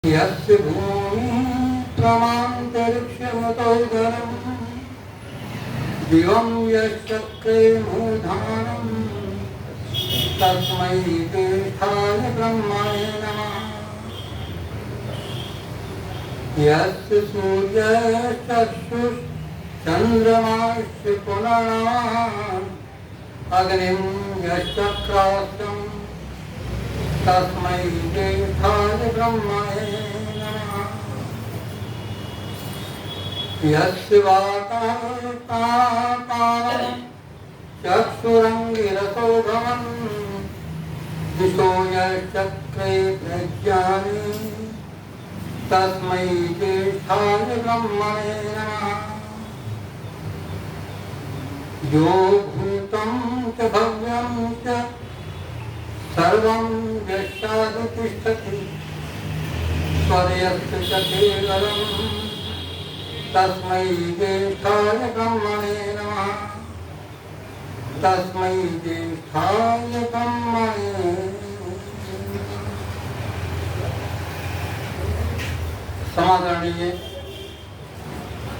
यस्य भूमिः त्वमन्तरिक्षमतोदरम् दिवं यश्चक्रे मूर्धानम् तस्मै ज्येष्ठाय ब्रह्मणे नमः। यस्य सूर्यश्चक्षुश्चन्द्रमाश्च पुनरान् अग्निं यश्चक्रास्यम् तस्मै ज्येष्ठाय ब्रह्मणे नमः। यस्य वातावरणं चक्षुरंगिरसो भवन् दिशो यश्चक्रे प्रज्ञाने तस्मै ज्येष्ठाय ब्रह्मणे नमः। यो भूतं च भव्यं च सर्वं यश्चादितिष्ठति स्वर्यस्य च केवलं तस्मै ज्येष्ठाय ब्रह्मणे नमः। तस्मै ज्येष्ठाय ब्रह्मणे। समादरणीय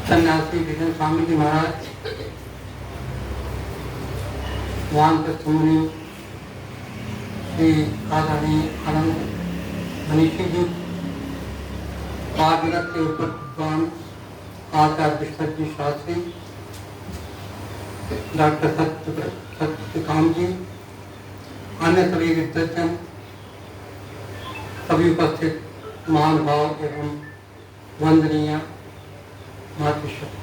सन्यासी विजय स्वामी जी महाराज, वानप्रस्थ मुनि श्री आदरणीय आनंद मनीषी जी, आदिरथ के उपविद्वान आचार्य विश्वजी शास्त्री, डॉक्टर सत्यकाम जी, अन्य सभी विद्वजन, सभी उपस्थित महानुभाव एवं वंदनीय मातृशक्ति,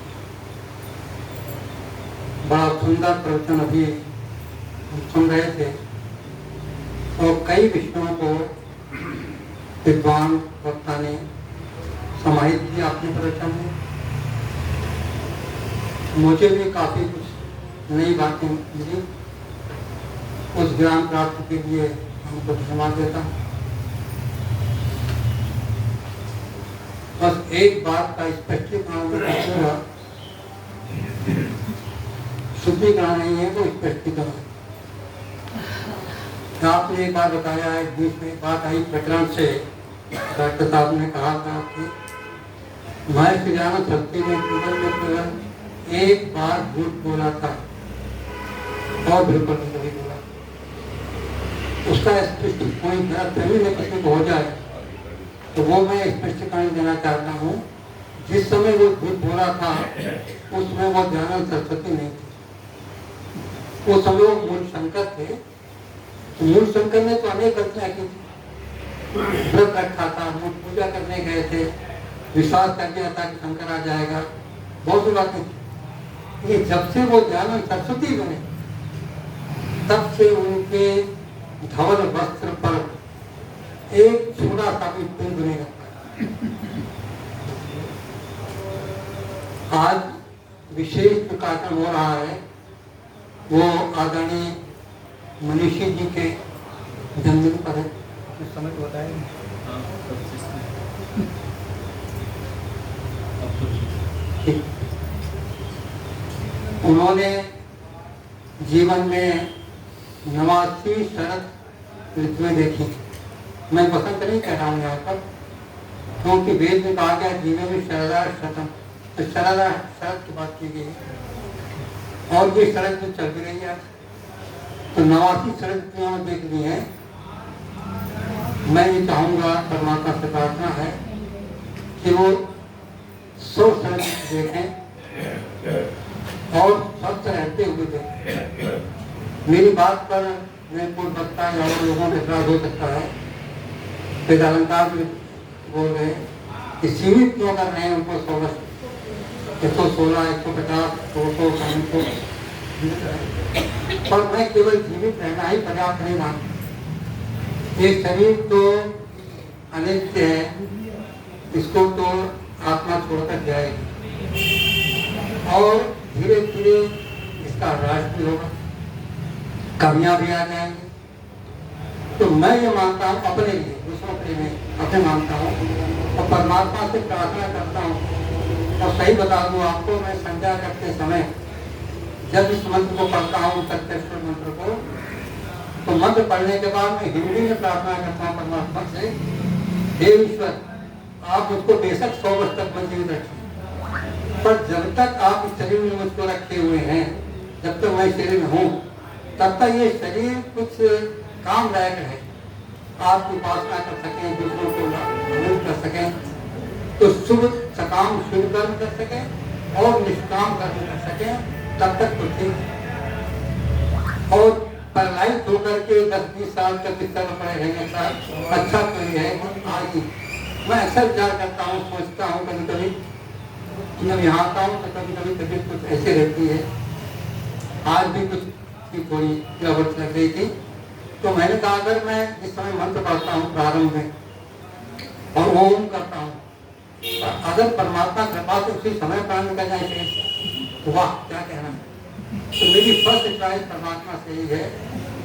बड़ा सुंदर प्रवचन अभी हम सुन रहे थे और कई विषयों को विद्वान वक्ता ने समाहित किया अपने प्रवचन में। मुझे भी काफी कुछ नई बातें मिली, उस ज्ञान प्राप्ति के लिए हमको धन्यवाद देता हूँ। बस एक बात का स्पष्टीकरण करूंगा, शुद्धिकरण नहीं है, वो स्पष्टीकरण। आपने एक बार बताया है, बीच में बात आई प्रकरण से, डॉक्टर साहब ने कहा था कि महर्षि दयानंद सरस्वती ने जीवन में केवल एक बार झूठ बोला था और बिल्कुल नहीं बोला। उसका स्पष्ट कोई गलतफहमी में किसी को हो जाए तो वो मैं स्पष्टीकरण देना चाहता हूँ। जिस समय वो झूठ बोला था उस समय वो दयानंद सरस्वती नहीं थे, उस समय वो मूल शंकर थे। मूल शंकर ने तो अनेक गलतियां की थी, व्रत रखा था, मूल पूजा करने गए थे, विश्वास कर दिया था कि शंकर आ जाएगा, बहुत सी बातें थी। ये जब से वो दयानंद सरस्वती बने तब से उनके धवल वस्त्र पर एक छोटा सा भी बिंदु नहीं रखा। आज विशेष जो कार्यक्रम हो रहा है वो आदरणीय मनीषी जी के जन्मदिन पर है। कुछ समय तो बताएंगे। उन्होंने जीवन में 89 शरत ऋतुएं देखी। मैं बसंत नहीं कह रहा हूँ यहाँ पर, क्योंकि वेद में कहा गया जीवन में शरदा शतम, तो शरदा शरद की बात की गई और ये शरद जो चल भी रही है तो 89 शरद ऋतुएं देख ली है। मैं ये चाहूँगा, परमात्मा से प्रार्थना है कि वो 100 शरद देखें और स्वस्थ रहते हुए देखें। मेरी बात पर मैं पूर्व वक्ता या और लोगों के खिलाफ हो सकता है, वेदांतार बोल रहे कि सीमित क्यों कर रहे हैं उनको 116, 116, 150, 200, 500, पर मैं केवल जीवित रहना ही पर्याप्त नहीं मानता। ये शरीर तो अनित्य है, इसको तो आत्मा छोड़कर जाएगी और धीरे धीरे इसका ह्रास भी होगा, कमियां भी आ जाएंगी। तो मैं ये मानता हूँ अपने लिए, दूसरों के लिए अपने मानता हूँ और परमात्मा से प्रार्थना करता हूँ। और सही बता दूँ आपको, मैं संध्या करते समय जब इस मंत्र को पढ़ता हूँ, सत्येश्वर मंत्र को, तो मंत्र पढ़ने के बाद मैं हिंदी में प्रार्थना करता हूँ परमात्मा से, हे ईश्वर आप उसको बेशक 100 वर्ष तक मैं जीवित रखें, पर जब तक आप इस शरीर में मुझको रखे हुए हैं, जब तक मैं शरीर में हूँ, तब तक ये शरीर कुछ काम लायक है। आपकी उपासना कर सकें, दूसरों को अनुभव कर सकें, तो शुभ सकाम शुभ कर्म कर सकें और निष्काम कर्म कर सकें, तब तक तो ठीक। और पैरालाइज होकर के 10-20 साल तक बिस्तर में पड़े रहने का अच्छा तो ये है कि आज मैं अक्सर विचार करता हूँ, सोचता हूँ, कभी कभी जब यहाँ आता हूँ तो कभी कभी तबीयत कुछ ऐसे रहती है। आज भी कुछ की थोड़ी गिरावट लग रही थी, तो मैंने कहा अगर मैं जिस समय मंत्र पढ़ता हूँ प्रारंभ में और ओम करता हूँ, अगर परमात्मा कृपा से उसी समय प्राण निकल जाए तो वाह क्या कहना। तो मेरी फर्स्ट चॉइस परमात्मा से ही है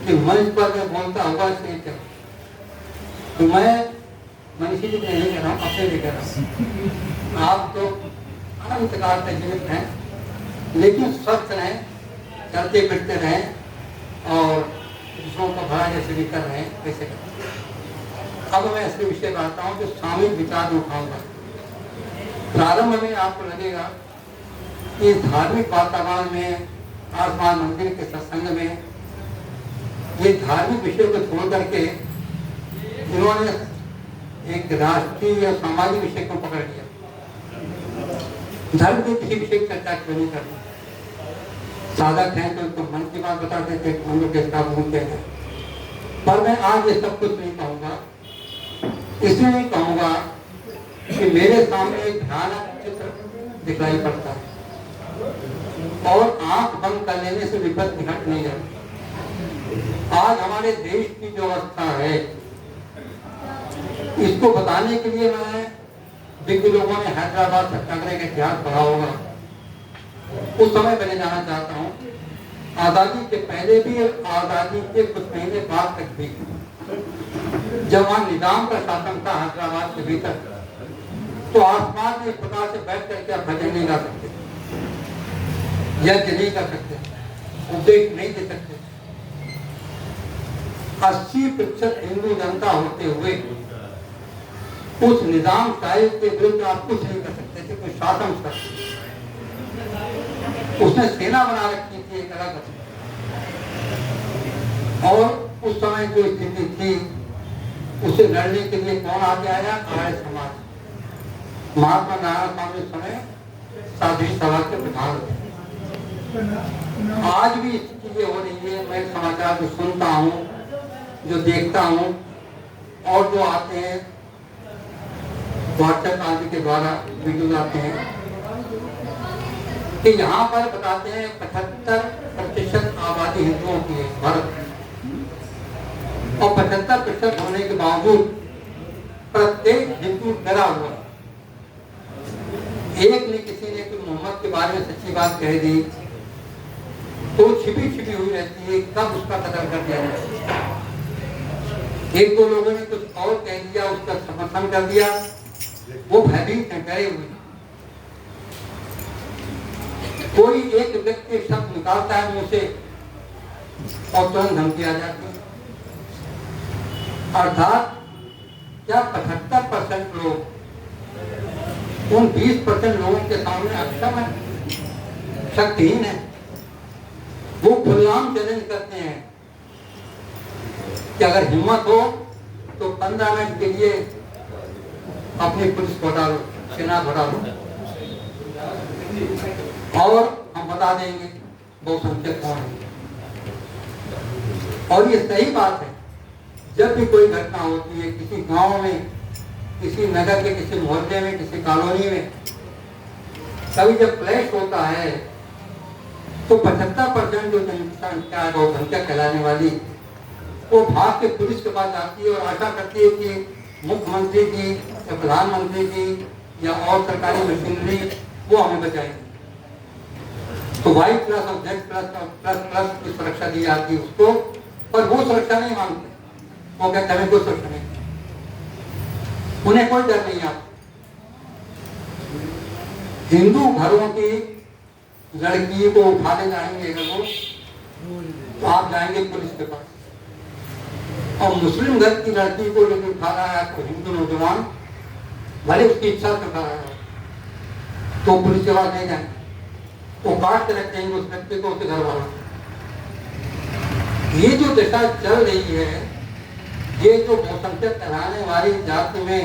कि मंच पर मैं बोलता हुआ से क्या, तो मैं मनुष्य जी नहीं कह रहा हूँ, अपने लिए कह रहा हूँ। आप तो अनंत काल तक जीवित हैं, लेकिन स्वस्थ रहें, चलते फिरते रहें और दूसरों का भला जैसे भी कर रहे हैं वैसे करें। अब मैं ऐसे विषय पर आता हूँ जो सामूहिक विचार उठाऊंगा। प्रारंभ में आपको लगेगा कि धार्मिक वातावरण में, आसमान मंदिर के सत्संग में, ये धार्मिक विषय को छोड़ करके इन्होंने एक राष्ट्रीय या सामाजिक विषय को पकड़ लिया। धर्म के किसी विषय की चर्चा क्यों नहीं करनी। साधक हैं तो मन की बात बताते थे, हम लोग कैसा घूमते हैं। पर मैं आज ये सब कुछ नहीं कहूँगा, इसलिए नहीं कहूँगा कि मेरे सामने एक भयानक चित्र दिखलाई पड़ता है और आंख बंद कर लेने से विपद घट नहीं जाती। आज हमारे देश की जो अवस्था है, इसको बताने के लिए मैं दिग्गज लोगों ने हैदराबाद सत्याग्रह का इतिहास पढ़ा होगा, उस समय मैंने जाना चाहता हूँ। आजादी के पहले भी, आजादी के कुछ महीने बाद तक भी, जब वहां निजाम का शासन था हैदराबाद के भीतर, तो आसमान में इस प्रकार से बैठ करके आप भजन नहीं गा सकते, यज्ञ नहीं कर सकते, उपदेश नहीं दे सकते। 80% हिंदू जनता होते हुए उस निजाम साहिब के विरुद्ध आप कुछ नहीं कर सकते थे, कोई शासन कर। उसने सेना बना रखी थी एक अलग, और उस समय जो स्थिति थी उसे लड़ने के लिए कौन आगे आया? आर्य समाज। महात्मा नारायण स्वामी समय साधु सभा के प्रधान थे। आज भी स्थिति हो रही है। मैं समाचार जो सुनता हूँ, जो देखता हूँ, और जो आते हैं व्हाट्सएप आदि के द्वारा वीडियो आते हैं कि यहाँ पर बताते हैं 75% आबादी हिंदुओं की है भारत, और 75% होने के बावजूद प्रत्येक हिंदू डरा हुआ। एक ने किसी ने कुछ मोहम्मद के बारे में सच्ची बात कह दी तो छिपी छिपी हुई रहती है, कब उसका कदर कर दिया जाए। एक दो लोगों ने कुछ और कह दिया, उसका समर्थन कर दिया, वो भयभीत है, डरे हुए। कोई एक व्यक्ति शब्द निकालता है मुंह से और तुरंत धमकी आ जाती है। अर्थात क्या 75% लोग उन 20% लोगों के सामने अक्षम है, शक्तिहीन है। वो खुलेआम चैलेंज करते हैं कि अगर हिम्मत हो तो 15 मिनट के लिए अपनी पुलिस को हटा लो, सेना को हटा लो, और हम बता देंगे बहुसंख्यक कौन है। और ये सही बात है। जब भी कोई घटना होती है किसी गांव में, किसी नगर के किसी मोहल्ले में, किसी कॉलोनी में, कभी जब क्लैश होता है तो 75% जो जनसंख्या है बहुसंख्यक कहलाने वाली, वो भाग के पुलिस के पास आती है और आशा करती है कि मुख्यमंत्री की या प्रधानमंत्री की या और सरकारी मशीनरी वो हमें बचाएगी। तो वाई प्लस और जेड प्लस और प्लस प्लस की सुरक्षा दी जाती है उसको, पर वो सुरक्षा नहीं मांगते। वो कहते हमें कोई सुरक्षा नहीं, उन्हें कोई डर नहीं। आप हिंदू घरों की लड़की को उठा ले जाएंगे अगर वो, तो आप जाएंगे पुलिस के पास। और मुस्लिम घर की लड़की को लेकर उठा रहा है तो हिंदू नौजवान, भले उसकी इच्छा से कर रहा है, तो पुलिस के पास नहीं जाए, वो काट के रख देंगे उस व्यक्ति को, उसके घर वालों। ये जो दशा चल रही है, ये जो बहुसंख्यक कहलाने वाली जाति में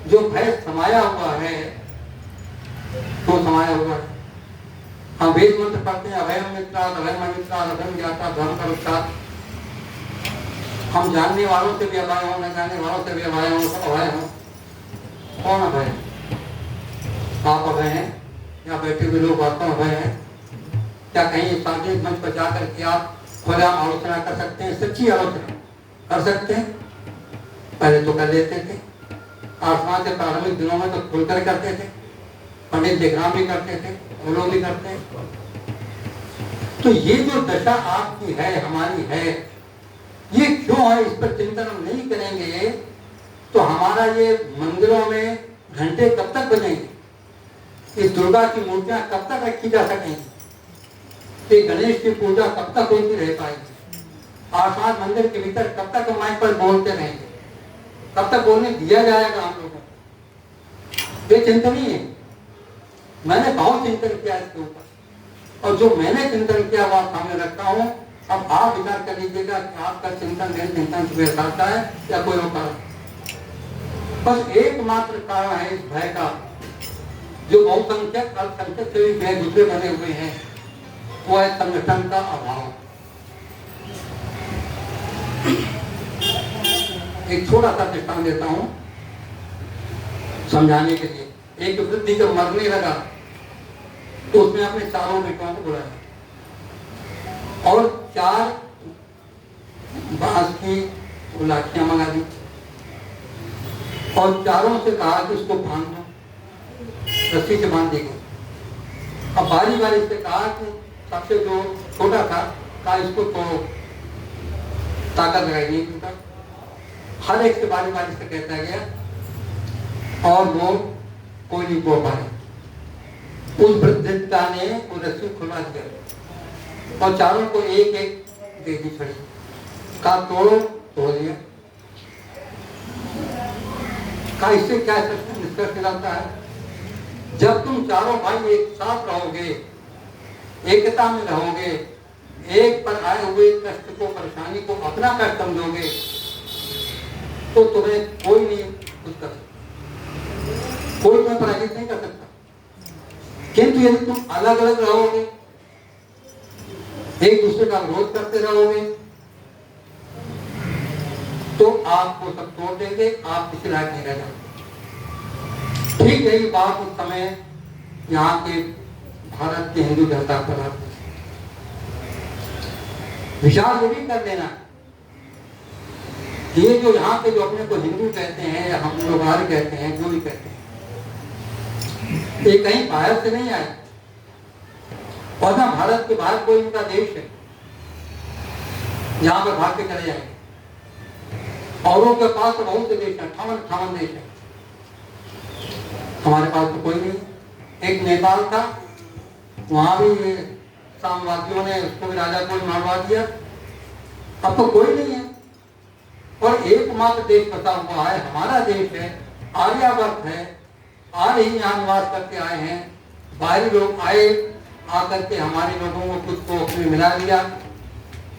जो भय समाया हुआ है, तो समाया हुआ है। हम वेद मंत्र पढ़ते हैं, अभयम मित्राद अभयम अमित्राद अभयम ज्ञाता धर्म का उत्साह। हम जानने वालों से भी अभय हो, न जानने वालों से भी अभय हो, सब अभय हो। कौन अभय है? आप अभय हैं या बैठे हुए लोग वास्तव में अभय हैं? क्या कहीं सार्वजनिक मंच पर जाकर के आप खुलेआम आलोचना कर सकते हैं? सच्ची आलोचना कर सकते हैं? पहले तो कर लेते थे, आसमान के प्रारंभिक दिनों में तो खुलकर करते थे, पंडित लेखराम भी करते थे, वो लोग भी करते हैं। तो ये जो दशा आपकी है, हमारी है, ये क्यों है? इस पर चिंतन हम नहीं करेंगे तो हमारा ये मंदिरों में घंटे कब तक बजेंगे? इस दुर्गा की मूर्तियां कब तक रखी जा सकेंगी? ये गणेश की पूजा कब तक होती रह पाएगी? आसमान मंदिर के भीतर कब तक हम माइक पर बोलते रहेंगे? कब तक बोलने दिया जाएगा हम लोगों को? ये चिंतन ही है। मैंने बहुत चिंतन किया इसके ऊपर, और जो मैंने चिंतन किया वो सामने रखता हूँ। अब आप विचार कर लीजिएगा कि आपका चिंतन मेरे चिंतन से मेल खाता है या कोई और कारण। बस एकमात्र कारण है इस भय का, जो बहुसंख्यक अल्पसंख्यक से भी भय दूसरे बने हुए हैं, वो है संगठन का अभाव। एक छोटा सा दृष्टांत देता हूं समझाने के लिए। एक वृद्ध जब मरने लगा तो उसने अपने चारों बेटों को बुलाया और 4 बांस की लाठियां मंगा दी और चारों से कहा कि उसको बांध दो, रस्सी से बांध देगा। अब बारी बारी से कहा कि सबसे जो छोटा था कहा इसको तो ताकत लगाई नहीं टूटा। हर एक से बारी बारी से कहता गया और वो कोई नहीं तोड़ पाए। उस वृद्धिता ने वो रस्सी खुलवा दिया और चारों को एक एक दे दी छड़ी, कहा तोड़ो, तोड़ दिया। कहा इससे क्या निष्कर्ष निकलता है? जब तुम चारों भाई एक साथ रहोगे, एकता में रहोगे, एक पर आए हुए कष्ट को, परेशानी को अपना कष्ट समझोगे, तो तुम्हें कोई नहीं कुछ कर सकता, कोई तुम्हें पराजित नहीं कर सकता। किंतु यदि तुम अलग अलग रहोगे, एक दूसरे का विरोध करते रहोगे, तो आपको सब तोड़ देंगे, आप किसी लायक नहीं रह जाओगे। ठीक यही बात उस समय यहाँ के भारत के हिंदू जनता पर विचार ये भी कर लेना, ये जो यहाँ पे जो अपने को हिंदू कहते हैं या हम लोग आर्य कहते हैं, जो भी कहते हैं, ये कहीं बाहर से नहीं आए और ना भारत के बाहर कोई इनका देश है जहां पर भाग के चले जाएंगे। औरों के पास तो बहुत से देश है, 58 देश है, हमारे पास तो कोई नहीं। एक नेपाल था, वहां भी साम्राज्यों ने उसको भी राजा को मारवा दिया, अब तो कोई नहीं है। और एकमात्र देश बचा हुआ है, हमारा देश है, आर्यावर्त है, आर्य ही यहाँ निवास करके आए हैं। बाहरी लोग आए, आकर के हमारे लोगों को कुछ को अपने मिला लिया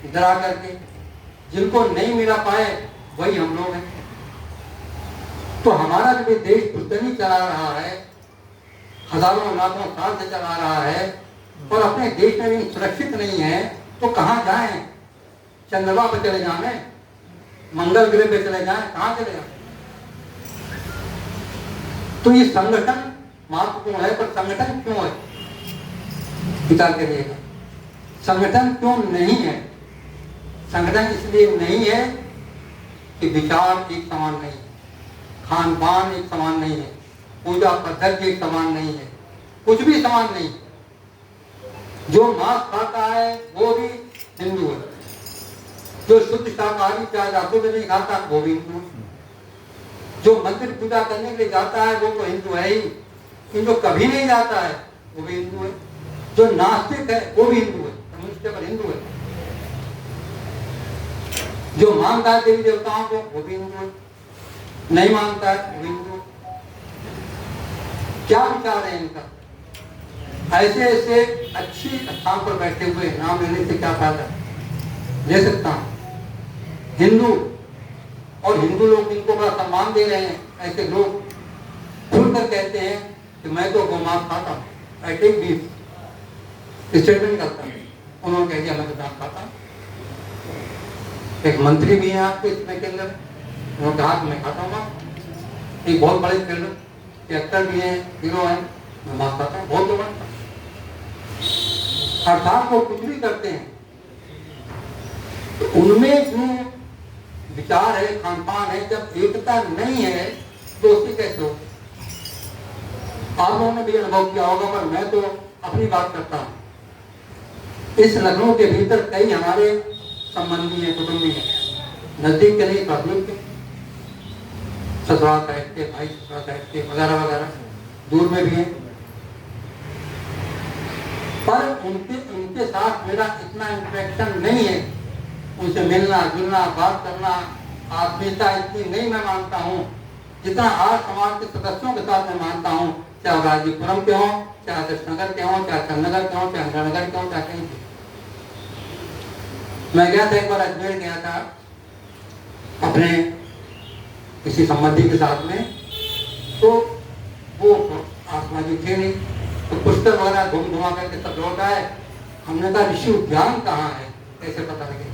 डरा करके, जिनको नहीं मिला पाए वही हम लोग हैं। तो हमारा जो देश पुश्तनी चला रहा है, हजारों लाखों साल से चला रहा है, और अपने देश में भी सुरक्षित नहीं है, तो कहाँ जाएं? चंद्रमा पर चले जाए, मंगल ग्रह पे चले जाएं, कहाँ चले जाएं? तो ये संगठन महत्वपूर्ण है, पर संगठन क्यों है? विचार करिएगा, संगठन क्यों नहीं है? संगठन इसलिए नहीं है कि विचार एक समान नहीं है, खान पान एक समान नहीं है, पूजा पद्धति एक समान नहीं है, कुछ भी समान नहीं। जो मांस खाता है वो भी हिंदू है, जो शुद्ध शाकाहारी प्याज आंसू नहीं खाता वो भी हिंदू है, जो मंदिर पूजा करने के लिए जाता है वो तो हिंदू है ही, जो कभी नहीं जाता है वो भी हिंदू है, जो नास्तिक है वो भी हिंदू है, मनुष्य पर हिंदू है, जो मानता है देवी देवताओं को वो भी हिंदू है, नहीं मानता है वो हिंदू है। क्या विचार है इनका? ऐसे ऐसे अच्छी स्थान पर बैठे हुए नाम लेने से क्या फायदा? ले सकता हूं। हिंदू और हिंदू लोग इनको बड़ा सम्मान दे रहे हैं, ऐसे लोग खुलकर कहते हैं कि मैं तो गोमांस खाता हूँ, आई टेक बीफ, स्टेटमेंट करता हूँ। उन्होंने कह दिया मैं तो दांत खाता हूँ। एक मंत्री भी है आपके इसमें के अंदर, उन्होंने कहा कि मैं खाता हूँ। एक बहुत बड़े फिल्म के एक्टर भी हैं, हीरो हैं, मैं मांस खाता हूँ। बहुत लोग अर्थात वो कुछ भी करते हैं, तो उनमें जो विचार है, खान पान है, जब एकता नहीं है तो उससे कैसे हो? आप लोगों ने भी अनुभव किया होगा, पर मैं तो अपनी बात करता हूं। इस लखनऊ के भीतर कई हमारे संबंधी हैं, कुटुंबी हैं, नजदीक के नहीं, दूर के, ससुराल साइड के, भाई ससुराल साइड के वगैरह वगैरह, दूर में भी हैं। पर उनके साथ मेरा इतना इंटरेक्शन नहीं है, उनसे मिलना जुलना, बात करना, आत्मीयता इतनी नहीं मैं मानता हूँ जितना आज समाज के सदस्यों के साथ मैं मानता हूँ, चाहे गाजीपुरम के हों, चाहे दशनगर के हों, चाहे चंदनगर के हों, चाहे इंद्रानगर के हों, चाहे कहीं के। मैं गया था, एक बार अजमेर गया था अपने किसी संबंधी के साथ में, तो वो आत्मा जी थे नहीं, तो पुस्तक वगैरह घूम घुमा करके सब लौट आए। हमने कहा ऋषि उद्यान कहाँ है, कैसे पता लगे?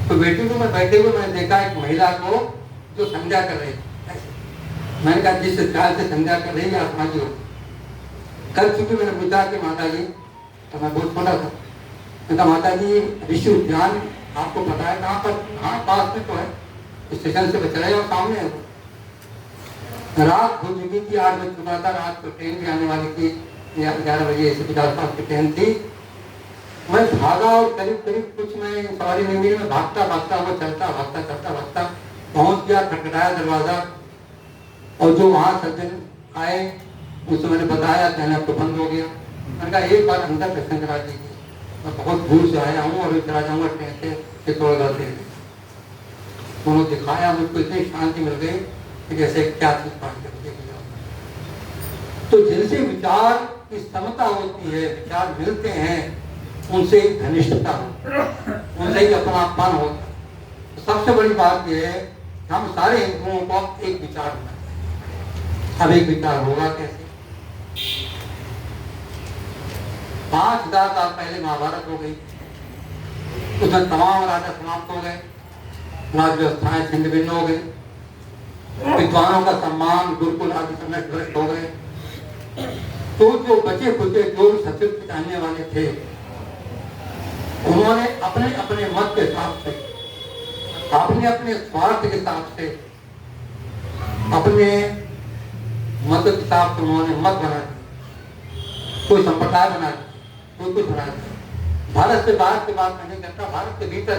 तो बेटी को मैं बैठे हुए मैंने देखा एक महिला को जो संध्या कर रही थी। मैंने कहा जिस चाल से संध्या कर रही है आत्मा जी हो। कल चूंकि मैंने पूछा कि माता जी, तो मैं बहुत छोटा था, मैंने कहा माता जी ऋषि उद्यान आपको पता है कहाँ पर? हाँ पास में तो है, स्टेशन से बच रहे और सामने है। रात हो चुकी थी, 8 बज चुका था, रात को ट्रेन भी आने वाली थी, 11 बजे ऐसे 50 की ट्रेन थी। मैं भागा और करीब करीब कुछ मैं सवारी नहीं मिली, मैं भागता भागता हुआ चलता भागता पहुंच गया, खटखटाया दरवाजा, और जो वहां सज्जन आए उसे मैंने बताया, कहना तो बंद हो गया। मैंने कहा एक बार अंदर दर्शन करा दीजिए, मैं बहुत दूर से आया हूँ और चला जाऊंगा ट्रेन से चित्तौड़गढ़ से। उन्होंने दिखाया, मुझको इतनी शांति मिल गई कि जैसे क्या चीज पानी करके। तो जिनसे विचार की समता होती है, विचार मिलते हैं, उनसे ही घनिष्ठता होती, उनसे ही अपनापन होता है। सबसे बड़ी बात यह है कि हम सारे हिंदुओं को एक विचार होना है। अब एक विचार होगा कैसे? 5000 साल पहले महाभारत हो गई, उसमें तमाम राजा समाप्त हो गए, राज व्यवस्थाएं छिन्न भिन्न हो गई, विद्वानों का सम्मान, गुरुकुल आदि सब नष्ट हो गए। तो जो बचे खुचे जो सत्य जानने वाले थे, उन्होंने अपने अपने मत के हिसाब से, अपने अपने स्वार्थ के हिसाब से, अपने मत के हिसाब से उन्होंने मत बना दिया, कोई संप्रदाय बना दिया, कोई कुछ बना दिया। भारत से बाहर की बात नहीं करता, भारत के भीतर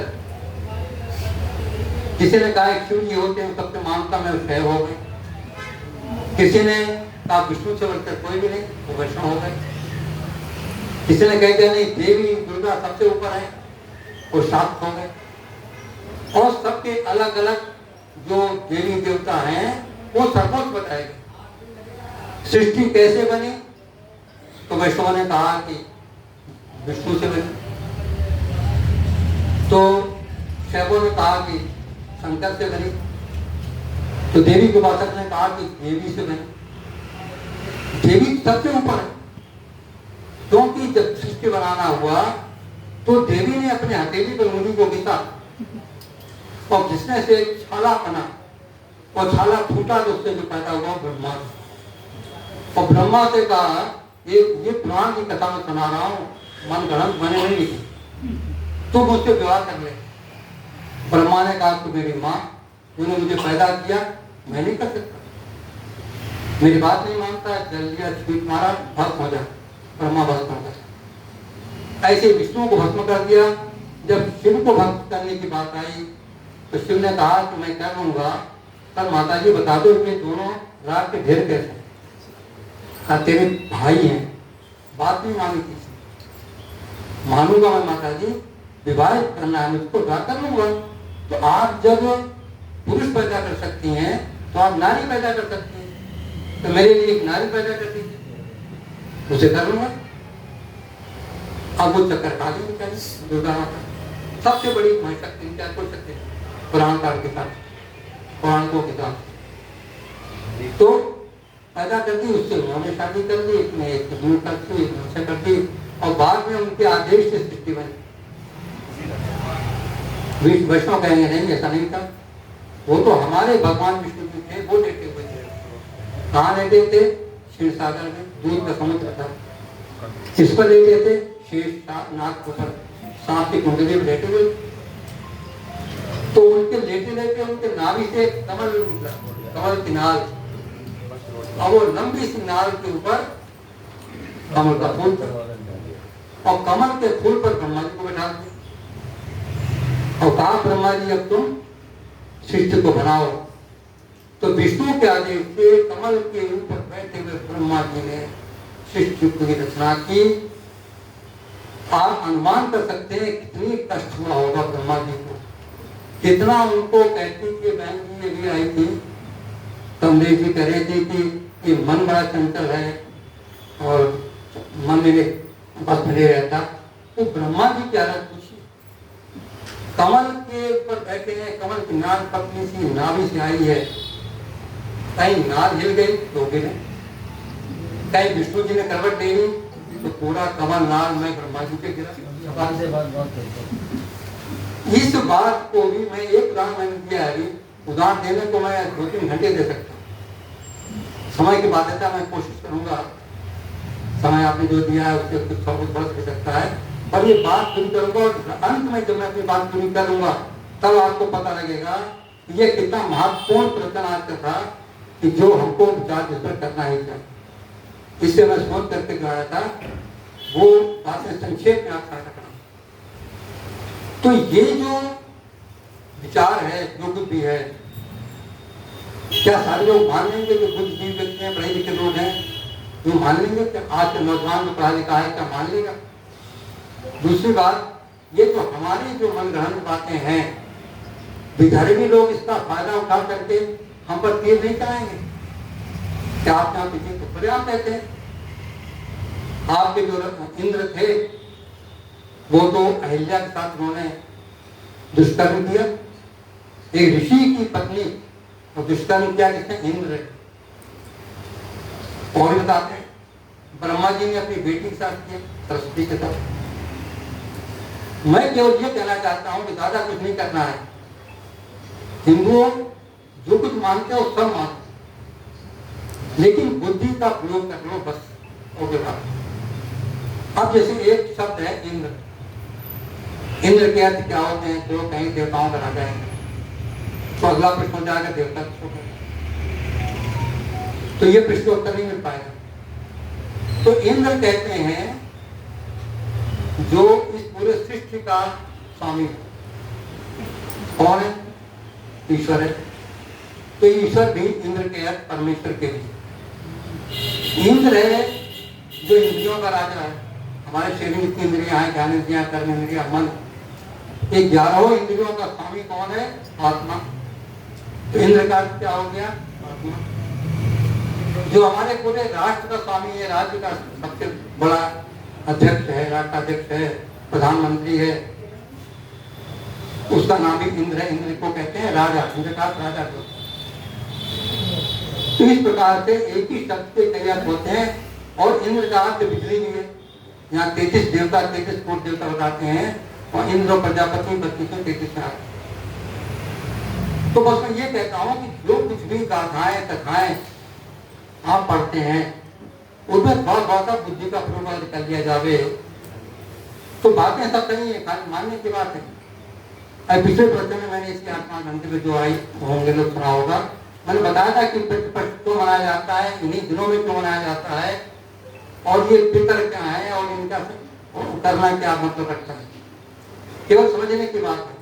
किसी ने कहा शिव जी होते हैं, सबसे मानता मैं क्षय हो गए। किसी ने कहा विष्णु से बढ़कर कोई भी नहीं, वो वैष्णव हो गए। किसी ने कह दिया नहीं देवी दुर्गा सबसे ऊपर है, वो शाक्त हो गए। और सबके अलग अलग जो देवी देवता हैं वो सर्वोच्च बताए गए। सृष्टि कैसे बनी? तो वैष्णव ने कहा कि विष्णु से बनी, तो शैवों ने कहा कि शंकर से बनी, तो देवी के उपासक ने कहा कि देवी से बनी। देवी सबसे ऊपर है, क्योंकि जब सृष्टि बनाना हुआ तो देवी ने अपने हथेली पर उंगली को घिसा और जिसने से छाला बना और छाला फूटा, तो उससे जो पैदा हुआ ब्रह्मा। और ब्रह्मा से कहा ये पुराण की कथा में सुना रहा हूँ, मन गढ़ंत मैंने नहीं लिखी, तो मुझसे विवाह कर ले। ब्रह्मा ने कहा कि मेरी माँ उन्होंने मुझे पैदा किया, मैं नहीं कर सकता, मेरी बात नहीं मानता, जल दिया, छींट मारा, भस्म हो जाए, ब्रह्मा भस्म हो गया। ऐसे विष्णु को भस्म कर दिया। जब शिव को भस्म करने की बात आई तो शिव ने कहा कि मैं क्या कहूँगा, पर माता जी बता दो ये दोनों रात के ढेर कैसे? कहा तेरे भाई हैं, बात नहीं मानी थी। मानूंगा मैं माता जी, विवाह करना है मुझको, विवाह कर लूंगा। तो आप जब पुरुष पैदा कर सकती हैं तो आप नारी पैदा कर सकती हैं। तो मेरे लिए एक नारी पैदा कर दीजिए, उसे कर लूंगा। अब वो चक्कर खा लेंगे क्या दुर्गा माता, सबसे बड़ी माई शक्ति क्या कर सकते हैं पुराण काल के साथ, पुराणों के साथ। तो पैदा कर दी, उससे उन्होंने शादी कर दी, इसमें एक कर दी, मुझसे कर दी, और बाद में उनके आदेश से सृष्टि बनी। वैष्णव कहेंगे नहीं ऐसा नहीं था, वो तो हमारे भगवान विष्णु जी थे, वो लेटे हुए थे। कहाँ लेटे थे? क्षीर सागर में, दूध का समुद्र था, इस पर लेटे थे शेष नाग पर, सांप की कुंडली में लेटे हुए। तो उनके लेटे लेटे उनके नाभि से कमल निकला, कमल की नाल, और वो लंबी सी नाल के ऊपर कमल का फूल था, और कमल के फूल पर ब्रह्मा जी को बैठा दिया और कहा ब्रह्मा जी अब तुम सृष्टि को बनाओ। तो विष्णु के आदेश से कमल के ऊपर बैठे हुए ब्रह्मा जी ने सृष्टि की रचना की। आप अनुमान कर सकते हैं कितनी कष्ट हुआ होगा ब्रह्मा जी को, कितना उनको कहती कि बहन जी ये भी आई थी, कमलेश जी कह रहे थे कि ये मन बड़ा चंचल है और मन में बस नहीं रहता। तो ब्रह्मा जी की हालत पूछी, कमल के ऊपर बैठे हैं, कमल की नाल पतली सी नाभि से आई है, कहीं नाल हिल गई तो गिरे, कहीं विष्णु जी ने करवट दे दी तो पूरा कमल नाल में ब्रह्मा जी के गिरा। इस बात को भी मैं एक उदाहरण मैंने दिया है, उदाहरण देने को मैं 2-3 घंटे दे सकता हूँ। समय की बाध्यता मैं कोशिश करूंगा, समय आपने जो दिया है उससे कुछ सब कुछ बढ़ भी सकता है, पर ये बात पूरी करूंगा और अंत में जब मैं अपनी बात पूरी करूंगा तब आपको पता लगेगा ये कितना महत्वपूर्ण प्रश्न आज का था कि जो हमको विचार इस पर करना ही चाहिए। इससे मैं सोच करके गया था, वो बातें संक्षेप में आपका रखना। तो ये जो विचार है, जो कुछ भी है, क्या सारे लोग मान लेंगे? जो बुद्धिजीवी व्यक्ति हैं, पढ़े लिखे लोग हैं, जो मान लेंगे? कि आज के नौजवान जो पढ़ा लिखा है क्या मान लेगा? दूसरी बात, ये जो हमारी जो मनगढ़ंत बातें हैं, विधर्मी लोग इसका फायदा उठा करके हम पर तीर नहीं चलाएंगे क्या? आप यहाँ पीछे तो पर्याप्त कहते हैं, आपके जो इंद्र थे वो तो अहिल्या के साथ उन्होंने दुष्कर्म किया, एक ऋषि की पत्नी और दुष्कर्म किया जिसने इंद्र। और बताते हैं ब्रह्मा जी ने अपनी बेटी के साथ किया, सरस्वती के साथ। मैं केवल ये कहना चाहता हूं कि ज्यादा कुछ नहीं करना है। हिंदुओं जो कुछ मानते हो सब मानते, लेकिन बुद्धि का प्रयोग कर लो बस, ओके बात। अब जैसे एक शब्द है इंद्र, इंद्र के अर्थ क्या होते हैं? तो कहीं देवताओं का राजा है, तो अगला प्रश्न हो जाएगा देवता किसको कहते हैं? तो ये प्रश्न उत्तर नहीं मिल पाएगा। तो इंद्र कहते हैं जो इस पूरे सृष्टि का स्वामी है। कौन है? ईश्वर है। तो ईश्वर भी इंद्र के अर्थ परमेश्वर के भी। इंद्र है जो इंद्रियों का राजा है। हमारे शरीर में इतनी इंद्रियां हैं, ज्ञान इंद्रियां, कर्म इंद्रियां, मन। ये 11 इंद्रियों का स्वामी कौन है? आत्मा। तो इंद्र का अर्थ क्या हो गया? आत्मा। जो हमारे पूरे राष्ट्र का स्वामी है, राज्य का सबसे बड़ा अध्यक्ष है, राष्ट्राध्यक्ष है, प्रधानमंत्री है, उसका नाम भी इंद्र है। इंद्र को कहते हैं राजा, इंद्र का राजा। तो इस प्रकार से एक ही शब्द के कई अर्थ होते हैं, और इंद्र का अर्थ बिजली भी है। यहाँ 33 देवता, 33 कोट देवता बताते हैं, और इंद्र प्रजापति 32-33 में आते। तो बस मैं ये कहता हूँ कि जो कुछ भी गाथाएं कथाएं आप पढ़ते हैं उसमें थोड़ा सा बुद्धि का प्रयोग कर लिया जावे तो बातें सब नहीं है, खाली मानने की बात है। पिछले प्रश्न में मैंने इसके 8-5 घंटे में जो आई होंगे लोग सुना होगा, मैंने बताया था कि प्रतिपक्ष क्यों मनाया जाता है, इन्हीं दिनों में क्यों मनाया जाता है, और ये पितर क्या है और इनका करना क्या मतलब रखता है। केवल समझने की बात है।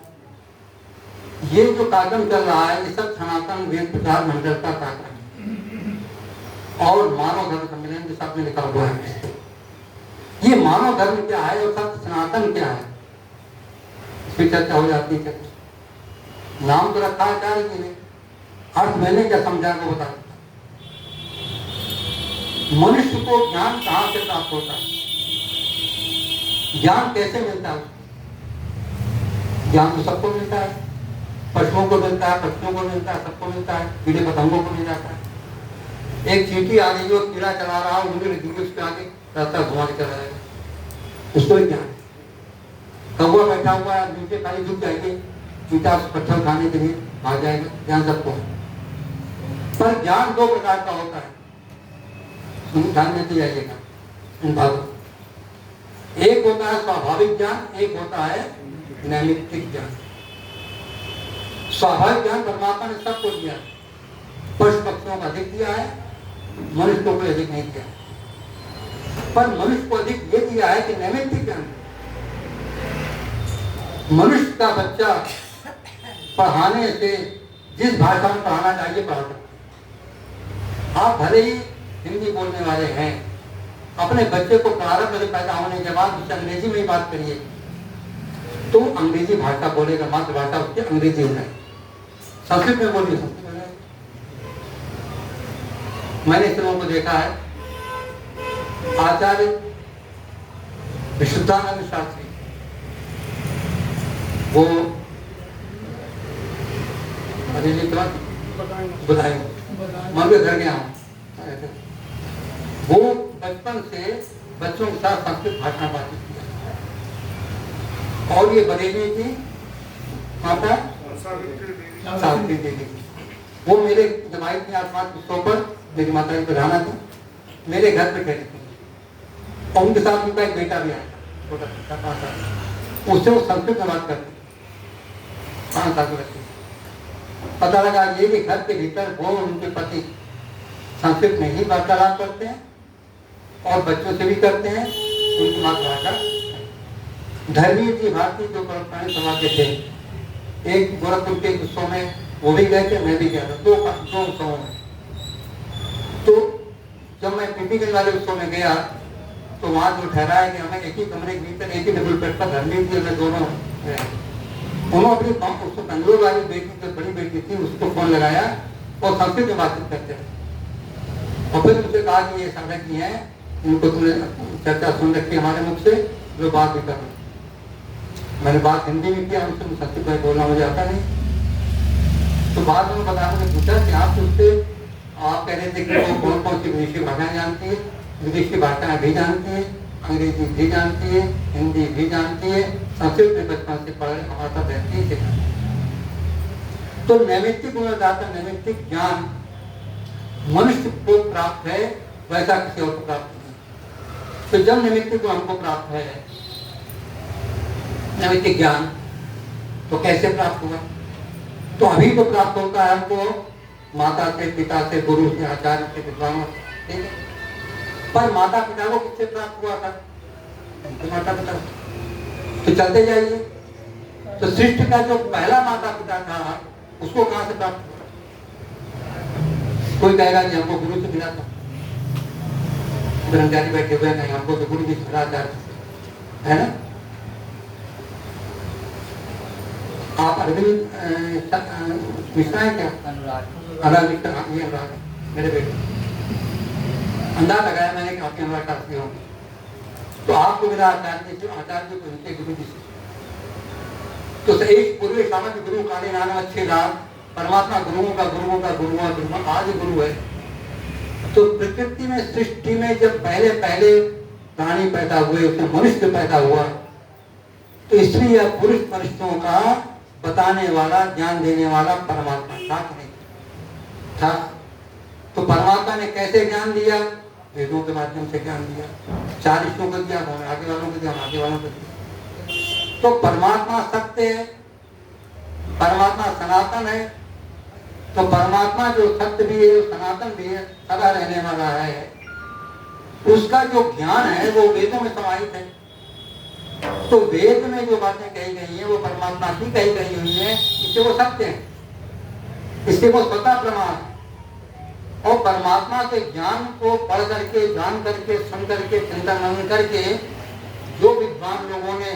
ये जो कार्यक्रम चल रहा है ये सब सनातन वेद प्रचार मंडल का कार्यक्रम और मानव धर्म सम्मेलन के साथ में लिखा हुआ है। ये मानव धर्म क्या है और सत्य सनातन क्या है, इसकी चर्चा हो जाती है। नाम तो रखा आचार्य जी ने, अर्थ मैंने क्या समझा को बता। मनुष्य को ज्ञान कहाँ से प्राप्त होता है, ज्ञान कैसे मिलता है? ज्ञान तो सबको मिलता है, पशुओं को मिलता है, पक्षियों को मिलता है, सबको मिलता है, कीड़े पतंगों को मिल जाता है। एक चींटी आ रही हो, कीड़ा चला रहा हो, उंगली लगी उसके आगे रास्ता घुमा के चला जाएगा, उसको भी ज्ञान। कौवा बैठा हुआ है, नीचे खाली झुक जाएंगे, चींटा पत्थर खाने के लिए भाग जाएगा, ज्ञान सबको है। पर ज्ञान दो प्रकार का होता है, ध्यान देते जाइएगा इन भागों। एक होता है स्वाभाविक ज्ञान, एक होता है नैमित्तिक ज्ञान। स्वाभाविक ज्ञान परमात्मा ने सबको दिया, पशु पक्षियों को अधिक दिया है, मनुष्य को कोई अधिक नहीं दिया। पर मनुष्य को अधिक ये दिया है कि नैमित्तिक ज्ञान। मनुष्य का बच्चा पढ़ाने से जिस भाषा में पढ़ाना चाहिए पढ़ा सकते। आप भले ही हिंदी बोलने वाले हैं, अपने बच्चे को प्रारंभ में पैदा होने के बाद उससे अंग्रेजी में ही बात करिए तो अंग्रेजी भाषा बोलेगा, मातृभाषा उसकी अंग्रेजी है। संस्कृत में बोलिए, संस्कृत में। मैंने इस लोगों को देखा है, आचार्य विशुद्धानंद शास्त्री, वो बधाई मैं उनके घर गया हूँ, वो बचपन से बच्चों के साथ संस्कृत भाषा में बातचीत किया। और ये बरेली की माता सावित्री देवी, वो मेरे जमाई के आसपास उत्सव पर मेरी माता जी प्रधाना थी, मेरे घर पे ठहरी थी। और उनके साथ उनका एक बेटा भी आया, छोटा छोटा 5 साल, उससे वो संस्कृत में बात करती 5 साल की। पता लगा ये कि घर के भीतर वो उनके पति संस्कृत में ही वार्तालाप करते हैं और बच्चों से भी करते हैं, उनकी मातृभाषा। धर्मीय जी भारतीय जो पुराने समाज के थे, एक गोरखपुर के उत्सव में वो भी गए थे, मैं भी गया था, 2 उत्सवों में। तो जब मैं पीपीगंज वाले उत्सव में गया तो वहाँ जो ठहरा है कि हमें एक ही कमरे के भीतर एक ही डबल बेड पर धर्मीय जी में दोनों उन्होंने अपनी उसको बेंगलोर वाली बेटी, जो बड़ी बेटी थी, उसको फोन लगाया और संस्कृत में बातचीत करते हैं। और फिर मुझे कहा कि ये साझा की है, इनको तुमने चर्चा सुन रखी हमारे मुख से, जो बात भी करना। मैंने बात हिंदी में किया, उनसे संस्कृत में बोलना मुझे आता नहीं। तो बाद में बताया, मुझे पूछा कि आप उससे आप कह रहे थे कि वो कौन कौन सी विदेशी भाषाएं जानती है। विदेशी भाषाएं भी जानती है, अंग्रेजी भी जानती है, हिंदी भी जानती है, संस्कृत में बचपन से पढ़ हमारा रहती है। तो नैमित्तिक नैमित्तिक ज्ञान मनुष्य को प्राप्त है, वैसा किसी और को प्राप्त नहीं। तो जब नैमित्तिक हमको प्राप्त है नैमित्तिक ज्ञान, तो कैसे प्राप्त हुआ? तो अभी तो प्राप्त होता है हमको माता से, पिता से, गुरु से, आचार्य से, विद्वानों से, ठीक है। पर माता पिता को किससे प्राप्त हुआ था? माता पिता। तो चलते जाइए, तो सृष्टि का जो पहला माता पिता था उसको कहां से प्राप्त हुआ? कोई कहेगा कि हमको गुरु से मिला था, ब्रह्मचारी बैठे हुए नहीं, हमको तो गुरु जी से मिला है ना। आप अरविंद मिश्रा है क्या? अनुराग मिश्रा, ये अनुराग मेरे बेटे। अंदाज लगाया मैंने कि आपके अनुराग शास्त्री होंगे। तो आपको मेरा आचार्य को उनके गुरु जी से, तो एक पूर्व सामंत गुरु काले नाना अच्छे लाभ, परमात्मा गुरुओं का गुरु आज गुरु है। तो प्रकृति में, सृष्टि में जब पहले पहले प्राणी पैदा हुए, उसमें मनुष्य पैदा हुआ, तो स्त्री या पुरुष मनुष्यों का बताने वाला, ज्ञान देने वाला परमात्मा था कि नहीं था? तो परमात्मा ने कैसे ज्ञान दिया? वेदों के माध्यम से ज्ञान दिया। 40 को दिया, आगे वालों को दिया, आगे वालों को दिया। तो परमात्मा सत्य है, परमात्मा सनातन है। तो परमात्मा जो सत्य भी है, सनातन भी है, सदा रहने वाला है, उसका जो ज्ञान है वो वेदों में समाहित है। तो वेद में जो बातें कही गई हैं वो परमात्मा की कही गई हुई है, इससे वो सत्य है, इससे वो स्वतः प्रमाण है। और परमात्मा के ज्ञान को पढ़ करके, जान करके, सुन करके, चिंतन मनन करके जो विद्वान लोगों ने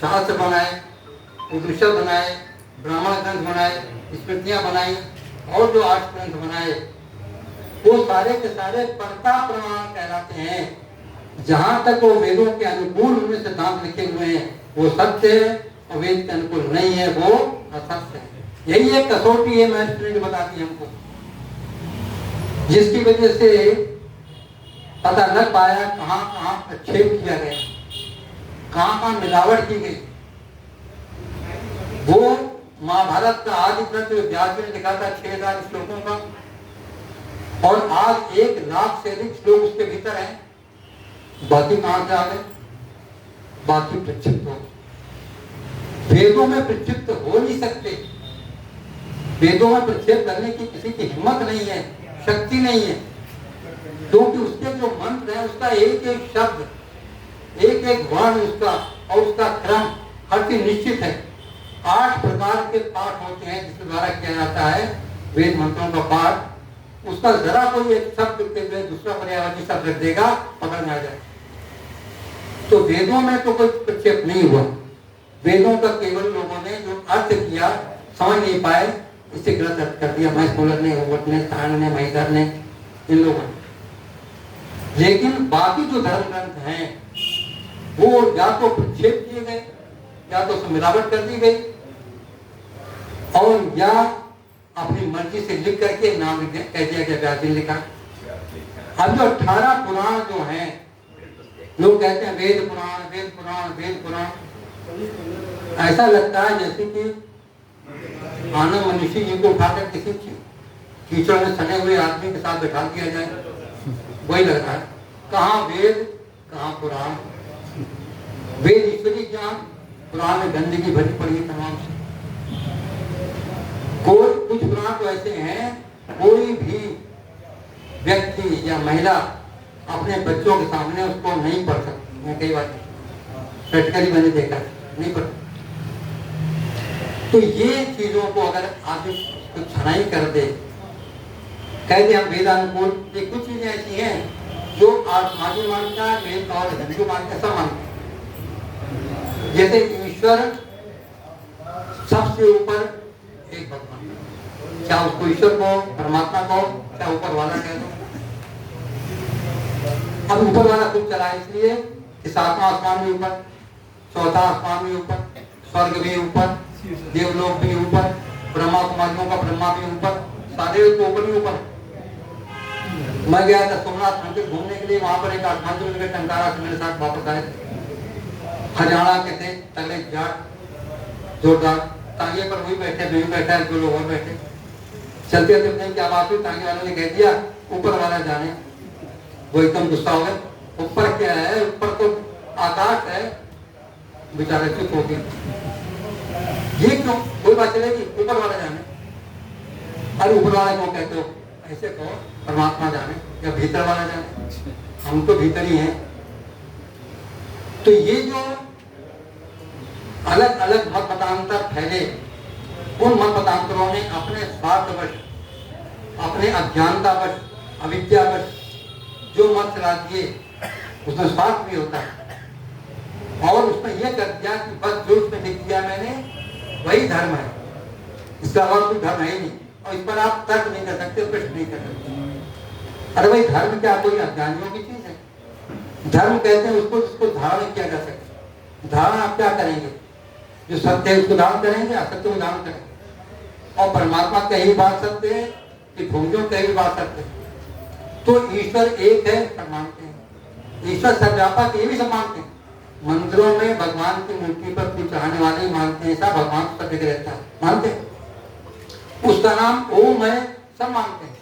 शास्त्र बनाए, उपनिषद बनाए, ब्राह्मण ग्रंथ बनाए, स्मृतियां बनाई और जो 8 ग्रंथ बनाए, वो सारे के सारे कर्ता प्रमाण कहलाते हैं। जहां तक वो वेदों के अनुकूल उनमें सिद्धांत लिखे हुए हैं वो सत्य है, और वेद के अनुकूल नहीं है वो असत्य है। यही एक कसौटी है महर्षि ने जो बताती है हमको, जिसकी वजह से पता न पाया कहां कहां प्रक्षेप किया गया, कहां कहां मिलावट की गई। वो महाभारत का आदि ग्रंथ व्यास ने लिखा था 6000 श्लोकों का, और आज 1 लाख से अधिक श्लोक उसके भीतर हैं। बाकी कहां से आ गए? बाकी प्रक्षिप्त हो, वेदों में प्रक्षिप्त हो नहीं सकते। वेदों में प्रक्षेप करने की किसी की हिम्मत नहीं है, शक्ति नहीं है, क्योंकि उसके जो मंत्र है उसका एक एक शब्द, एक एक वर्ण उसका और उसका क्रम हर चीज निश्चित है। 8 प्रकार के पाठ होते हैं जिसके द्वारा किया जाता है वेद मंत्रों का पाठ। उसका जरा कोई एक शब्द लिखते हुए दूसरा पर्यायवाची शब्द रख देगा, पकड़ में आ जाए। तो वेदों में तो कोई प्रक्षेप नहीं हुआ। वेदों का केवल लोगों ने जो अर्थ किया समझ नहीं पाए, इसे गलत अर्थ कर दिया। मैथुलर ने, होवर्ट ने, तान ने, महिधर ने, इन लोगों ने। लेकिन बाकी जो धर्म ग्रंथ हैं वो या तो प्रक्षेप किए गए, या तो मिलावट कर दी गई, और या अपनी मर्जी से लिख करके नाम कह दिया गया व्यास जी ने लिखा। अब जो 18 पुराण जो हैं, लोग कहते हैं वेद पुराण, वेद पुराण, वेद पुराण। ऐसा लगता है जैसे कि आनंद मनुष्य जी को उठाकर किसी कीचड़ में सने हुए आदमी के साथ बैठा दिया जाए, वही लग रहा है। कहाँ वेद, कहाँ पुराण। वेद ईश्वरी ज्ञान, पुराण में गंदगी भरी पड़ी है तमाम से। कोई कुछ पुराण तो ऐसे हैं, कोई भी व्यक्ति या महिला अपने बच्चों के सामने उसको नहीं पढ़ सकती। मैं कई बार प्रैक्टिकली मैंने देखा, नहीं पढ़। तो ये चीजों को अगर आप कुछ छनाई कर दे, कह दे हम वेदानुकूल, ये कुछ चीजें ऐसी हैं जो आसमानी मानता है, वेद और हिंदू मानता है, सब मानते हैं। जैसे ईश्वर सबसे ऊपर एक भगवान, क्या उसको ईश्वर को, परमात्मा को, क्या ऊपर वाला कह दो। अब ऊपर वाला खूब चला है, इसलिए कि 7वां आसमान भी ऊपर, 4था आसमान भी ऊपर, स्वर्ग भी ऊपर, देवलोक भी ऊपर, ब्रह्मा कुमारियों का ब्रह्मा भी ऊपर, सारे तो ऊपर ही ऊपर। मैं गया था सोमनाथ मंदिर घूमने के लिए, वहां पर एक आसमान के टंकारा से मेरे साथ वापस आए। हरियाणा के थे, तगड़े जाट जोरदार, तांगे पर वही बैठे, मैं बैठा है, 2 लोग और बैठे। चलते चलते क्या बात हुई, तांगे वाले ने कह दिया ऊपर वाला जाने। वो एकदम गुस्सा हो गए, ऊपर क्या है, ऊपर तो आकाश है। बेचारे चुप हो गए, ये क्यों, कोई बात चलेगी, ऊपर वाला जाने। अरे ऊपर वाला क्यों कहते हो, ऐसे कहो परमात्मा जाने या भीतर वाला जाने, हम तो भीतर ही हैं। तो ये जो अलग अलग मत मतांतर फैले, उन मत मतांतरों ने अपने स्वार्थवश, अपने अज्ञानतावश, अविद्यावश जो मत चला दिए, उसमें स्वार्थ भी होता है। और उसमें यह कर दिया कि बस जो उसमें लिख दिया मैंने वही धर्म है, इसका और कोई धर्म है ही नहीं, और इस पर आप तर्क नहीं कर सकते, प्रश्न नहीं कर सकते। अरे भाई धर्म क्या कोई अज्ञानियों की चीज है? धर्म कहते हैं उसको जिसको धारण किया जा सके। धारण आप क्या करेंगे, जो सत्य है उसको धारण करेंगे, असत्य को धारण करेंगे। और परमात्मा कहीं बात सत्य है कि भूमियों कहीं बात सत्य है। तो ईश्वर एक है, सब मानते हैं। ईश्वर सर्वव्यापक, ये भी सब मानते हैं। मंदिरों में भगवान की मूर्ति पर कुछ चढ़ाने वाले मानते हैं, सब भगवान सब जगह रहता है, मानते हैं। उसका नाम ओम है, सब मानते हैं।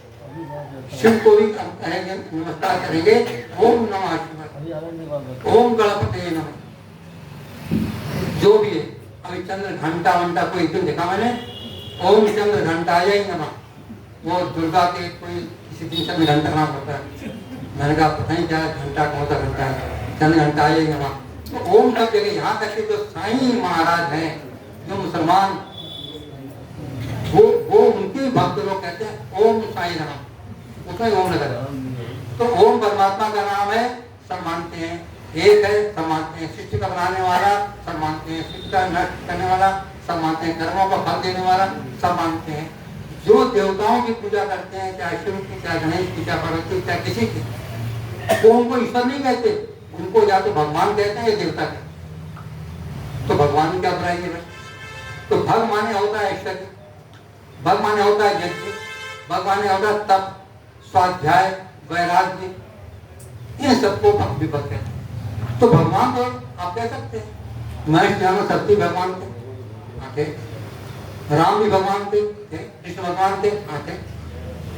शिव को भी कहेंगे, नमस्कार करेंगे, ओम नमः शिवाय, ओम गणपति नमः, जो भी है। अभी चंद्र घंटा वंटा को एक दिन देखा मैंने, ओम चंद्र घंटाय नमः। वो दुर्गा के कोई किसी दिन चंद्र घंटा नाम होता है, मैंने कहा पता नहीं क्या घंटा कौन सा घंटा है, चंद्र घंटाय नमः। तो ओम सब जगह, यहाँ तक कि जो साईं महाराज हैं, जो मुसलमान, वो उनके भक्त लोग कहते हैं ओम साईं नमः, उसमें ओम लगा। तो ओम परमात्मा का नाम है, सब मानते हैं, एक है, सब मानते हैं। सृष्टि का बनाने वाला सब मानते हैं, सृष्टि का नष्ट करने वाला सब मानते हैं, कर्मों का फल देने वाला सब मानते हैं। जो देवताओं की पूजा करते हैं, चाहे शिव की, चाहे गणेश की, चाहे पार्वती, चाहे किसी की, वो उनको ईश्वर नहीं कहते, उनको या तो भगवान कहते हैं या देवता कहते हैं। तो भगवान की क्या बुराई है भाई? तो भग माने होता है ईश्वर, भग माने होता है यज्ञ, भग माने होता है तप, स्वाध्याय, वैराग्य, इन सबको भग भी भग कहते हैं। तो भगवान तो आप कह सकते हैं, महेश ज्ञान शक्ति भगवान थे, राम भी भगवान थे, कृष्ण भगवान थे,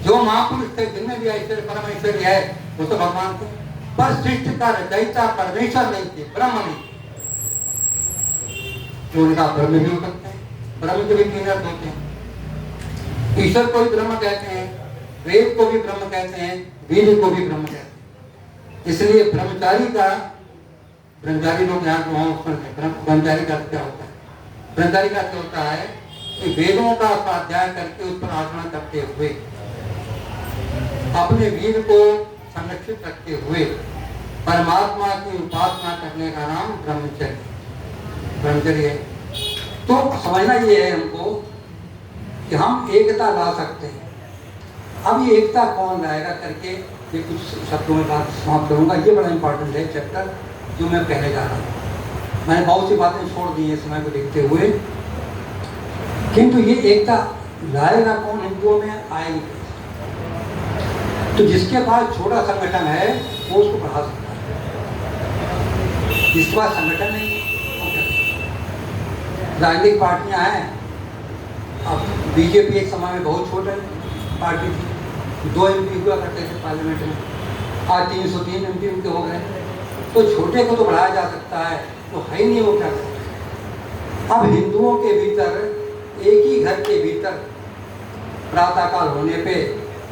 जो महापुरुष थे जिनमें भी ऐश्वर्य परम ऐश्वर्य है वो तो भगवान थे। पर सृष्टि का रचयिता परमेश्वर नहीं थे, ब्रह्म नहीं थे। तो उनका ब्रह्म भी हो सकता है, ब्रह्म के भी तीन अर्थ होते हैं। ईश्वर को भी ब्रह्म कहते हैं, वेद को भी ब्रह्म कहते हैं, वीर को भी ब्रह्म कहते हैं। इसलिए ब्रह्मचारी का, ब्रह्मचारी लोग यहाँ ब्रह्मचारी का क्या होता है? ब्रह्मचारी का क्या होता है कि वेदों का स्वाध्याय करके उस पर आचरण करते हुए, अपने वीर को संरक्षित रखते हुए परमात्मा की उपासना करने का नाम ब्रह्मचर्य, ब्रह्मचर्य है। तो समझना ये है हमको कि हम एकता ला सकते हैं। अब ये एकता कौन लाएगा करके ये कुछ शब्दों में बात समाप्त करूंगा। ये बड़ा इंपॉर्टेंट है चैप्टर जो मैं कहने जा रहा हूँ। मैंने बहुत सी बातें छोड़ दी हैं समय को देखते हुए, किंतु ये एकता लाएगा कौन हिंदुओं में, आएगी। तो जिसके पास छोटा संगठन है वो उसको बढ़ा सकता है, जिसके पास संगठन नहीं राजनीतिक पार्टियां हैं। अब बीजेपी एक समय में बहुत छोटा पार्टी थी, 2 MP हुआ करते थे पार्लियामेंट में, आज 303 MP उनके हो गए। तो छोटे को तो बढ़ाया जा सकता है, तो है ही नहीं वो क्या करते। अब हिंदुओं के भीतर एक ही घर के भीतर प्रातःकाल होने पे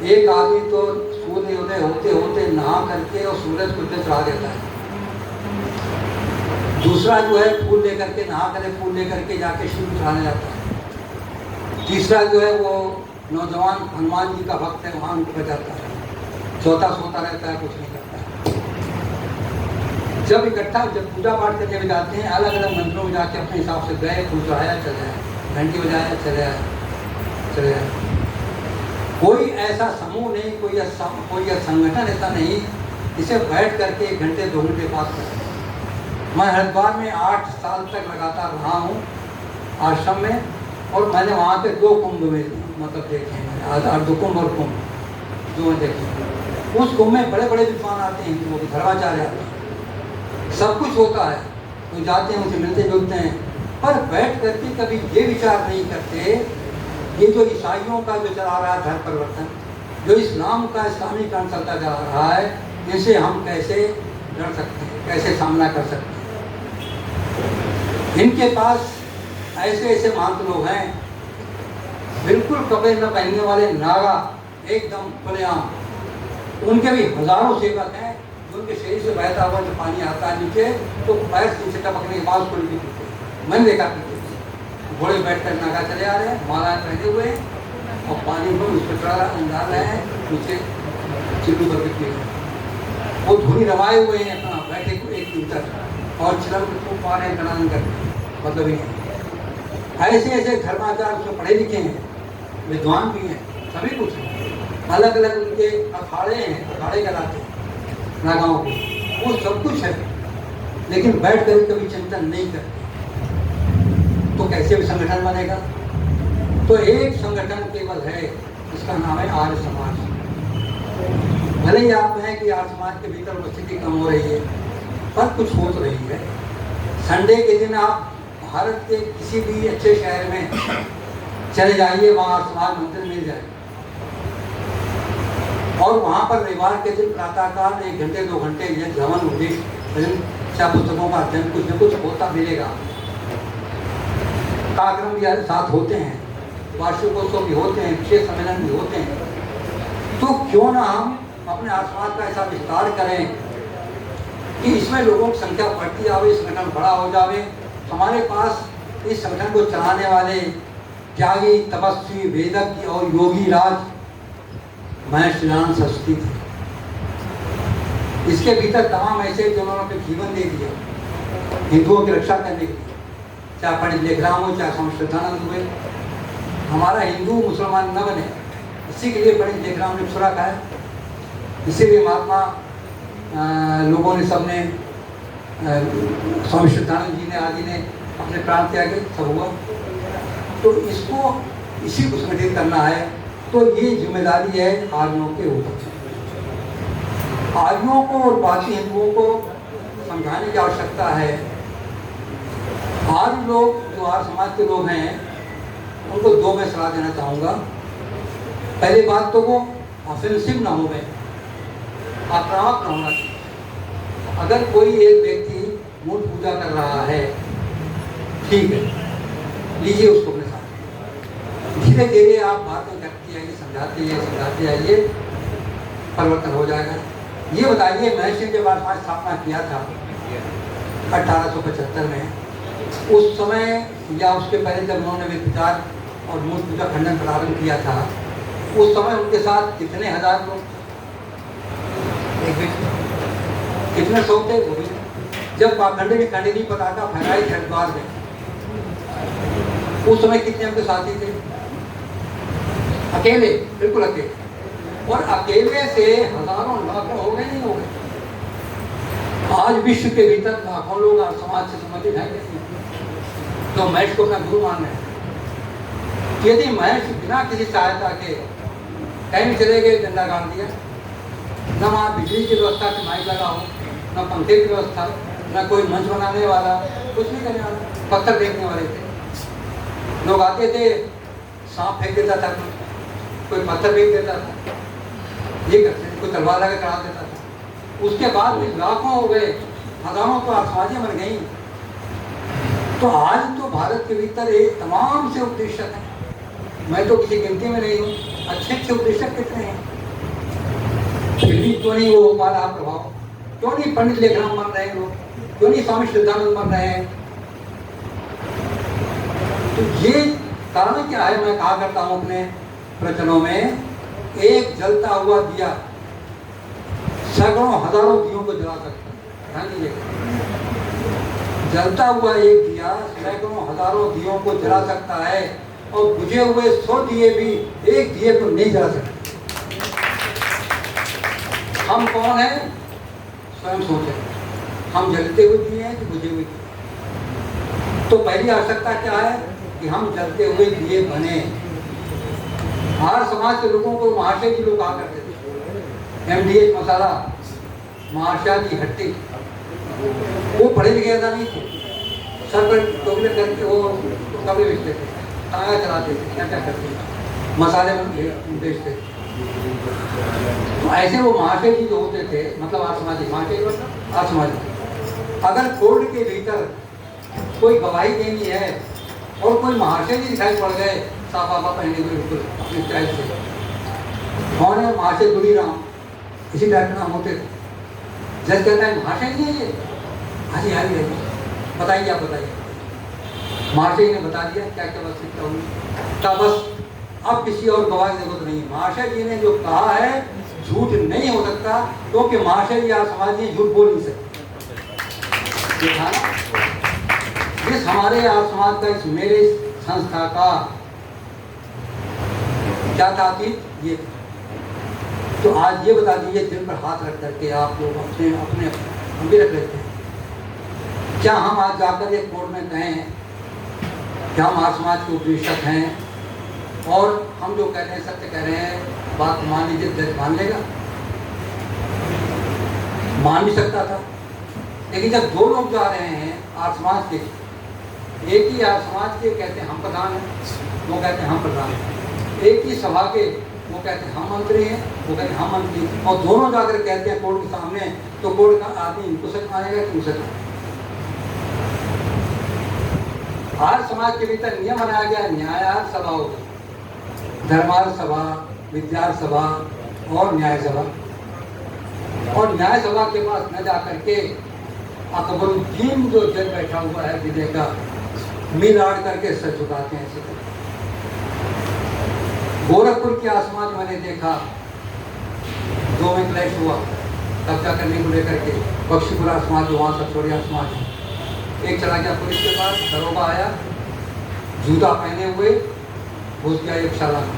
एक आदमी तो सूर्योदय होते होते नहा करके और सूरज को चढ़ा देता है, दूसरा जो है फूल लेकर के नहा करे फूल लेकर के जाके शिव चढ़ाने जाता है, तीसरा जो है वो नौजवान हनुमान जी का भक्त है वहाँ उनको बजाता है, चौथा सोता रहता है, कुछ नहीं करता है। जब इकट्ठा जब पूजा पाठ करने में जाते हैं अलग अलग मंदिरों में जाके अपने हिसाब से गए, फूल चढ़ाया चले आए, घंटी बजाया चले आए। कोई ऐसा समूह नहीं, कोई संगठन ऐसा नहीं इसे बैठ करके 1 घंटे 2 घंटे बात करें। मैं हरिद्वार में 8 साल तक लगातार रहा हूँ आश्रम में, और मैंने वहाँ पे 2 कुंभ में मतलब देखे हैं, 2 कुंभ और कुंभ जो मैं देखे। उस कुंभ में बड़े बड़े विद्वान आते हैं, वो धर्माचार्य आते हैं, सब कुछ होता है, तो जाते हैं उनसे मिलते जुलते हैं, पर बैठ करके कभी ये विचार नहीं करते ये जो ईसाइयों का जो चला रहा है धर्म परिवर्तन, जो इस्लाम का इस्लामीकरण चलता जा रहा है, इसे हम कैसे लड़ सकते हैं, कैसे सामना कर सकते हैं। इनके पास ऐसे ऐसे महंत लोग हैं, बिल्कुल कपड़े न पहनने वाले नागा, एकदम खुलेआम। उनके भी हजारों सेवक हैं, उनके शरीर से बहता हुआ जो पानी आता है नीचे, तो पैर नीचे टपकने के बाद खुल भी पीते। मैंने देखा पीते घोड़े बैठ कर नागा चले आ रहे हैं, मालाएं पहने हुए और पानी को उस पर डाल रहे हैं, नीचे चिल्लू करके पी रहे हैं। वो धुनी रवाए हुए हैं अपना बैठे को एक मीटर और चिलम को पा रहे हैं गणान करके, मतलब ही ऐसे ऐसे धर्माचार उसमें पढ़े लिखे हैं, विद्वान भी हैं, सभी कुछ हैं। अलग अलग उनके अखाड़े हैं, अखाड़े कराते हैं नागाओं को, वो सब कुछ है, लेकिन बैठ कर कभी चिंतन नहीं करते। तो कैसे भी संगठन बनेगा? तो एक संगठन केवल है, इसका नाम है आर्य समाज। भले ही आप कहें कि आर्य समाज के भीतर उपस्थिति कम हो रही है, पर कुछ हो तो रही है। संडे के दिन आप भारत के किसी भी अच्छे शहर में चले जाइए, वहाँ आर्य समाज मंदिर मिल जाए, और वहाँ पर रविवार के दिन प्रातःकाल 1 घंटे 2 घंटे ये धवन उपदेश पुस्तकों का अध्ययन कुछ न कुछ होता मिलेगा। कार्यक्रम भी साथ होते हैं, वार्षिकोत्सव भी होते हैं, विशेष सम्मेलन भी होते हैं। तो क्यों ना हम अपने आसपास का ऐसा विस्तार करें कि इसमें लोगों की संख्या बढ़ती जाए, संगठन बड़ा हो जाए। हमारे पास इस संगठन को चलाने वाले त्यागी, तपस्वी, वेदज्ञ और योगी राज महर्षि दयानंद सरस्वती थे। इसके भीतर तमाम ऐसे जिन्होंने अपने जीवन दे दिया हिंदुओं की रक्षा करने के लिए, चाहे पंडित लेखराम हो, चाहे स्वामी श्रद्धानंद हुए, हमारा हिंदू मुसलमान न बने, इसी के लिए पंडित लेखराम ने छुरा खाया। इसीलिए महात्मा लोगों ने सबने स्वामी श्रद्धानंद जी ने आदि ने अपने प्राण त्यागे, सब हुआ। तो इसको इसी को संगठित करना है। तो ये जिम्मेदारी है आर्यों के ऊपर। आर्यों को और बाकी हिंदुओं को समझाने की आवश्यकता है। आर्य लोग जो आर्य समाज के लोग हैं उनको दो मैं सलाह देना चाहूँगा। पहली बात तो वो ऑफेंसिव ना हो गए, आक्रामक न होना चाहिए। अगर कोई एक व्यक्ति मूर्ति पूजा कर रहा है, ठीक है, लीजिए उसको अपने साथ, धीरे धीरे आप बातें करते आइए, समझाते आइए, परिवर्तन हो जाएगा। ये बताइए, महर्षि ने जब आर्य स्थापना किया था 1875 में, उस समय या उसके पहले जब उन्होंने विचार और मूर्ति पूजा खंडन प्रारंभ किया था, उस समय उनके साथ कितने हजार लोग, कितने सौ थे वो भी। जब पाखंडे की खंडनी पताका फहराई हरिद्वार में, उस समय कितने उनके साथी थे? अकेले, बिल्कुल अकेले। और अकेले से हजारों लाखों हो गए, नहीं हो गए? आज विश्व के भीतर लाखों लोग आज समाज से संबंधित हैं तो महर्षि को अपना गुरु मान रहे हैं। यदि महर्षि बिना किसी सहायता के कहीं चले गए, डंडा गाड़ दिया, न वहाँ बिजली की व्यवस्था की माइक लगा हो, न पंखे की व्यवस्था, न कोई मंच बनाने वाला, कुछ नहीं करने वाला, पत्थर फेंकने वाले थे। लोग आते थे, सांप फेंक देता था, कोई पत्थर फेंक देता था, ये करते थे, कोई तलवार लगा चढ़ा देता था। उसके बाद भी लाखों हो गए, हजारों तो आसमाजियाँ बन गई। तो आज तो भारत के भीतर एक तमाम से उपदेशक हैं, मैं तो किसी गिनती में नहीं हूँ, अच्छे अच्छे उपदेशक कितने हैं। फिर भी क्यों नहीं वो हमारा प्रभाव, क्यों नहीं पंडित लेखराम बन रहे हैं लोग, क्यों नहीं स्वामी श्रद्धानंद बन रहे हैं? तो ये कारण क्या है? मैं कहा करता हूँ अपने प्रवचनों में, एक जलता हुआ दिया सैकड़ों हजारों दियों को जला सकता है। ध्यान दीजिएगा, जलता हुआ एक दिया सैकड़ों हजारों दियों को जला सकता है, और बुझे हुए 100 दिए भी एक दिए को नहीं जला सकते। हम कौन हैं? स्वयं सोचें, हम जलते हुए दिए हैं कि बुझे हुए दिए? तो पहली आवश्यकता क्या है कि हम जलते हुए दिए बने। हर समाज के लोगों को महाशय जी लोग कहा करते थे, MDH मसाला, महाशय की हट्टी। वो पढ़े लिखे ज्यादा नहीं थे, सर पर टोकरे करके वो कपड़े बेचते थे, ताया चलाते थे, क्या क्या करते थे, मसाले बेचते थे। तो ऐसे वो महाशय जी जो होते थे, मतलब आसमाजी महाशय, मतलब आसमाजी, अगर कोर्ट के भीतर कोई गवाही देनी है और कोई महाशय जी दिखाई पड़ गए साफा पहने हुए बिल्कुल अपने स्टाइल से, कौन है? महाशय दुरीराम, इसी टाइप के नाम होते थे। जज कहता है महाशय जी ये, हाँ जी हाँ जी, बताइए आप बताइए। महाशय ने बता दिया क्या क्या आवश्यकता हुई, तब बस अब किसी और गवाही की जरूरत नहीं। महाशय जी ने जो कहा है झूठ नहीं हो सकता, क्योंकि महाशय जी समाज जी झूठ बोल नहीं सकते। देखा ना, इस हमारे समाज का, इस मेरे संस्था का क्या ताकीद ये। तो आज ये बता दीजिए, दिल पर हाथ रख करके आप लोग अपने अपने हम भी रख लेते हैं, क्या हम आज जाकर एक कोर्ट में कहें कि हम आज समाज के उपदेशक हैं और हम जो कह रहे हैं सत्य कह रहे हैं, बात मान लीजिए, जज मान लेगा? मान भी सकता था। लेकिन जब दो लोग जा रहे हैं आज समाज के, एक ही आज समाज के कहते हैं हम प्रधान हैं, वो कहते हैं हम प्रधान हैं, एक ही सभा के वो कहते हैं हम मंत्री हैं, वो कहते हैं हम मंत्री, और दोनों जाकर कहते हैं कोर्ट के सामने, तो कोर्ट का आदमी इनको सच मानेगा कि उसे? हर समाज के भीतर नियम बनाया गया, न्यायार्थ सभा होगी, धर्मार्थ सभा, विद्यार्थ सभा और न्याय सभा। और न्याय सभा के पास न जाकर के अकबरुद्दीन जो जज बैठा हुआ है विजय का, मिल आड़ करके सर झुकाते हैं। ऐसे गोरखपुर के आसमान मैंने देखा, 2 में क्लैश हुआ कब्जा करने को लेकर के, बख्शीपुरा समाज जो वहाँ सतसोड़िया समाज है, एक चला गया पुलिस के पास, दरोगा आया जूता पहने हुए घुस गया एक शाला में,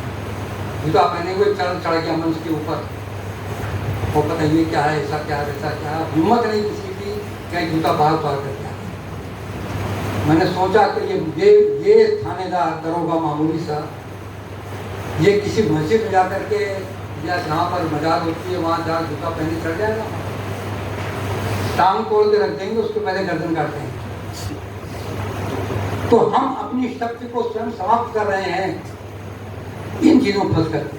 जूता पहने हुए चढ़ गया मंच के ऊपर, और पता ये क्या है, ऐसा क्या है, वैसा क्या है, हिम्मत नहीं किसी की कहीं जूता बाहर उतार कर दिया। मैंने सोचा कि ये थानेदार दरोगा मामूली सा, ये किसी मस्जिद में जा करके या जहाँ पर मजार होती है वहाँ जा जूता पहने चढ़ जाएगा, टांग तोड़ के रख देंगे, उसके पहले गर्दन काट देंगे। तो हम अपनी शक्ति को स्वयं समाप्त कर रहे हैं इन चीजों में फंस करके।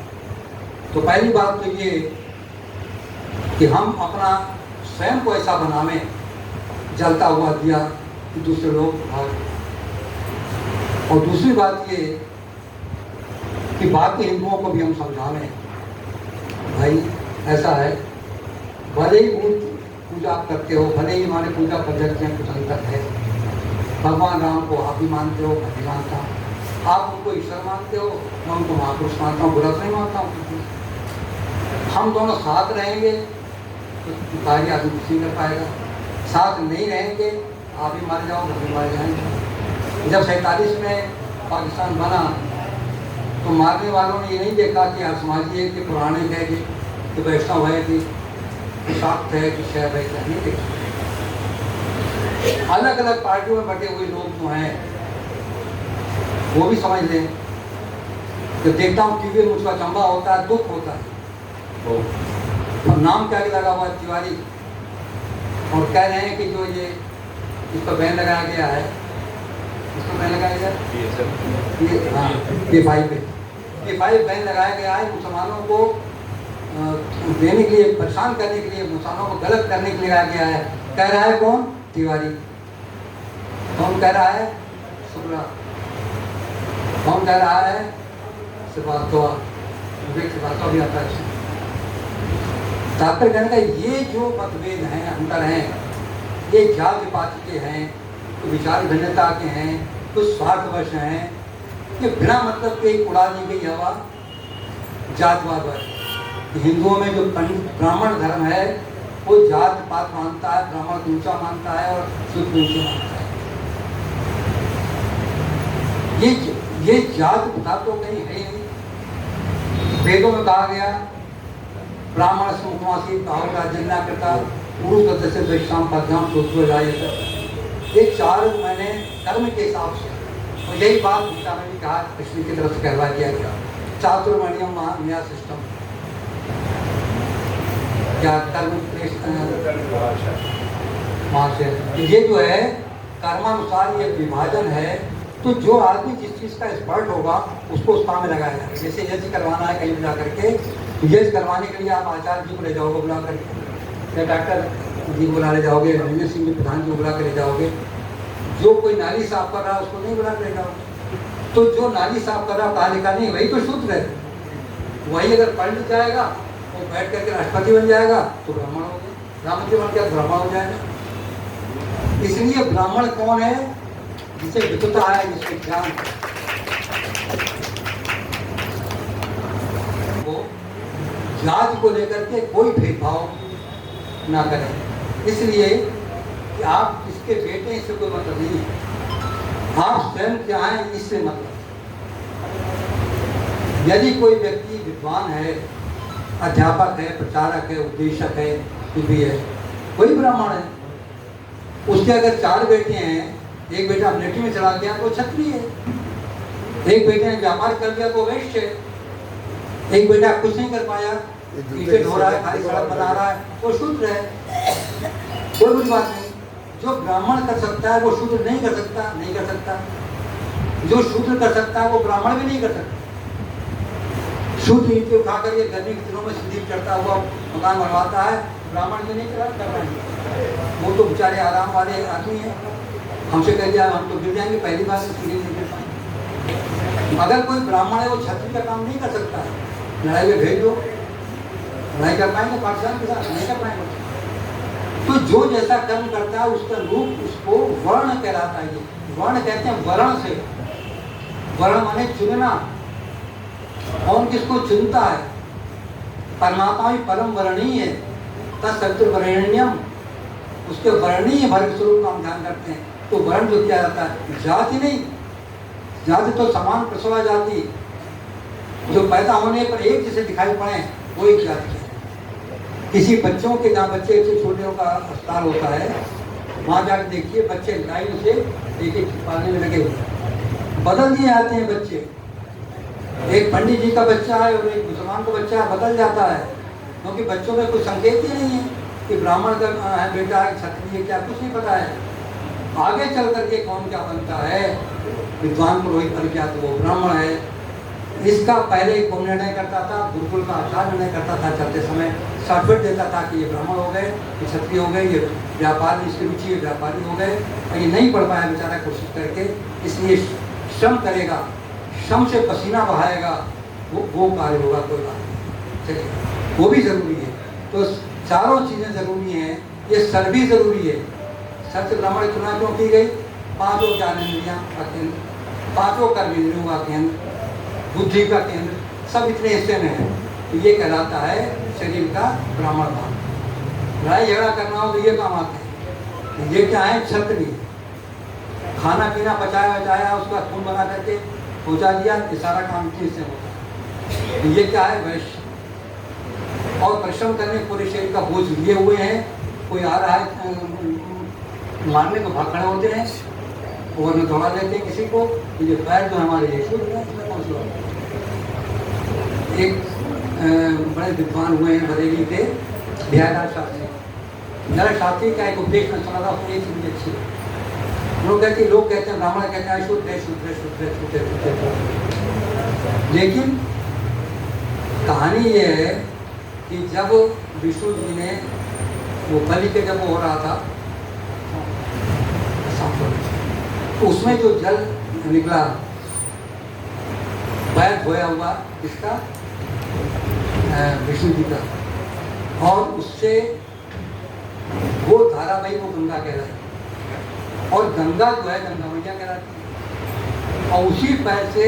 तो पहली बात तो ये कि हम अपना स्वयं को ऐसा बनावें जलता हुआ दिया कि दूसरे लोग भाग। और दूसरी बात ये कि बाकी हिंदुओं को भी हम समझावें, भाई ऐसा है, भले ही पूजा आप करते हो, भले ही हमारे पूजा पद्धति में कुछ अंतर है, भगवान राम को आप भी मानते हो, मैं भी मानता हूँ, आप उनको ईश्वर मानते हो, मैं उनको महापुरुष मानता हूँ, बुरा नहीं मानता हूँ। हम दोनों साथ रहेंगे तो कार्य आदमी कुछ नहीं कर पाएगा, साथ नहीं रहेंगे आप भी मारे जाओ, हम भी मारे जाएंगे। जब 47 में पाकिस्तान बना तो मारने वालों ने ये नहीं देखा कि आसमाजी है कि पुराने है कि वैष्णव है कि शाक्त है कि शहर है, क्या नहीं देखा। अलग अलग पार्टियों में बटे हुए लोग जो हैं वो भी समझ लें कि देखता हूँ टीवी में मुझका चंबा होता है, दुख होता है। और नाम क्या लगा हुआ तिवारी, और कह रहे हैं कि जो ये इस पर बैन लगाया गया है, इसको बैन लगाया गया हाँ P5 बैन लगाया गया है, मुसलमानों को देने के लिए, परेशान करने के लिए, मुसलमानों को गलत करने के लिए लगाया गया है। कह रहा है कौन? तिवारी। कौन कह रहा है? शुक्ला। कौन कह रहा है? श्रीवास्तव। विवेक श्रीवास्तव भी आता है। तात्पर्य कहने का ये जो मतभेद हैं, अंतर हैं, ये जाति पाति के हैं, तो विचार भिन्नता के हैं, कुछ स्वार्थवश हैं, ये बिना मतलब के उड़ा दी गई हवा जातवाद है। हिंदुओं में जो ब्राह्मण धर्म है वो जात पात मानता है, ब्राह्मण को ऊंचा मानता है और शुद्ध ऊंचा मानता है। ये जात प्रथा तो कहीं है ही नहीं। वेदों में कहा गया ब्राह्मण सुमुखवासी बाहुरा जन्ना करता पुरुष सदस्य वैश्याम पद्याम शूद्रो जायेगा। ये 4 महीने कर्म के हिसाब से, और यही बात गीता में भी कहा, कृष्ण की तरफ से कहवा दिया गया चातुर्वर्ण्यम न्याय सिस्टम, क्या कर्म वहाँ से ये जो है कर्मानुसार ये विभाजन है। तो जो आदमी जिस चीज़ का एक्सपर्ट होगा उसको उस काम में लगाया जाए। जैसे यज्ञ करवाना है कहीं बुला करके, यज्ञ करवाने के लिए आप आचार्य जी को ले जाओगे बुला करके, या डॉक्टर जी बुला ले जाओगे, रंजन सिंह जी प्रधान जी को बुला कर ले जाओगे। जो कोई नाली साफ कर रहा है उसको नहीं बुला कर ले जाओगे। तो जो नाली साफ कर रहा है पढ़ा लिखा नहीं, वही तो शुद्ध है। वही अगर पढ़ लिख जाएगा वो बैठ करके राष्ट्रपति बन जाएगा तो ब्राह्मण हो गया, राष्ट्रपति बन गया ब्राह्मण हो जाएगा। इसलिए ब्राह्मण कौन है? जिसे विद्वता है, जिसके ज्ञान है, वो जाति को लेकर के कोई भेदभाव ना करें। इसलिए कि आप इसके बेटे इससे कोई मतलब नहीं है, आप स्वयं क्या हैं इससे मतलब। यदि कोई व्यक्ति विद्वान है, अध्यापक है, प्रचारक है, उपदेशक है, कुछ भी है, कोई ब्राह्मण है, उसके अगर 4 बेटे हैं, एक बेटा मिलिट्री में चला गया तो क्षत्रिय है, एक बेटे ने व्यापार कर लिया तो वैश्य है, एक बेटा कुछ नहीं कर पाया, ईंटें ढो रहा है, खाली सड़क बना रहा है, वो शूद्र है। कोई बुरी बात नहीं। जो ब्राह्मण कर सकता है वो शूद्र नहीं कर सकता, नहीं कर सकता। जो शूद्र कर सकता है वो ब्राह्मण भी नहीं कर सकता। शूद्र ईंटें उठा कर ये गर्मी के दिनों में सीधी चढ़ता हुआ मकान बनवाता है, ब्राह्मण ये नहीं कर रहा है। वो तो बेचारे आराम वाले आदमी है, हमसे कह दिया हम तो गिर जाएंगे, पहली बार सीढ़ी नहीं गिर पाएंगे। अगर कोई ब्राह्मण है वो क्षत्रिय का काम नहीं कर सकता है, लड़ाई में भेज दो, लड़ाई कर पाएंगे पाकिस्तान के साथ? नहीं कर पाएंगे। तो जो जैसा कर्म करता है उसका रूप, उसको वर्ण कहलाता है। वर्ण कहते हैं वर्ण से, वर्ण माने चुनना। कौन किसको चुनता है? परमात्मा भी परम वर्णीय है, तत्सवितुर वरेण्यम, उसके वर्णीय वर्ग स्वरूप का हम ध्यान करते हैं। तो वर्ण जो किया जाता है, जाति नहीं, जाति तो समान प्रसवा जाति, जो पैदा होने पर एक जैसे दिखाई पड़े वो एक जाति के। किसी बच्चों के जहाँ बच्चे से छोटे का अस्पताल होता है वहाँ जाकर देखिए बच्चे लाइन से एक एक पालने में लगे हुए, बदल दिए जाते हैं बच्चे। एक पंडित जी का बच्चा है और एक मुसलमान का बच्चा है, बदल जाता है, क्योंकि बच्चों में कुछ संकेत ही नहीं है कि ब्राह्मण का है बेटा है, क्षत्रिय, क्या कुछ नहीं पता है। आगे चल करके कौन क्या बनता है, विद्वान पुरोहित बन गया तो वो ब्राह्मण है। इसका पहले कौन निर्णय करता था, गुरुकुल का आचार्य निर्णय करता था, चलते समय सर्टिफिकेट देता था कि ये ब्राह्मण हो गए, ये क्षत्रिय हो गए, ये व्यापार में इसकी रुचि है, व्यापारी हो गए। और ये नहीं पढ़ पाया बेचारा कोशिश करके, इसलिए श्रम करेगा, श्रम से पसीना बहाएगा, वो कार्य होगा, कोई बात नहीं चलिए, वो भी जरूरी है। तो चारों चीज़ें जरूरी हैं, ये सर भी जरूरी है। सर से ब्राह्मण की तुलना क्यों की गई? पांचों ज्ञानेंद्रियां का केंद्र, पांचों कर्मेंद्रियों का केंद्र, बुद्धि का केंद्र, सब इतने हिस्से में है। तो ये कहलाता है शरीर का ब्राह्मण भाग। लड़ाई झगड़ा करना हो तो ये काम आते हैं। ये क्या है? क्षत्रिय। खाना पीना पचाया वचाया, उसका खून बना करके पहुँचा दिया, ये सारा काम चीज से होता है। तो ये क्या है? वैश्य। और परिश्रम करने पूरे शरीर का बोझ लिए हुए हैं। कोई आ रहा है मारने को भाग खड़े होते हैं और न दौड़ा देते हैं किसी को। तो ये पैर जो हमारे ये शुद्ध है। एक बड़े विद्वान हुए हैं बरेली के बिहार शास्त्री, नर शास्त्री का एक उपदेश में सुना था, उसमें एक चीज अच्छी है। लोग कहते हैं ब्राह्मण कहते हैं शुद्ध है, शुद्ध है, शुद्ध है, शुद्ध है, शुद्ध है। लेकिन कहानी ये है कि जब विष्णु जी ने वो बलि के जब वो हो रहा था तो उसमें जो जल निकला पैर धोया हुआ इसका विष्णु जी का, और उससे वो धारावाही को गंगा कहलाई, और गंगा जो है गंगा मैया कहलाती है। और उसी पैर से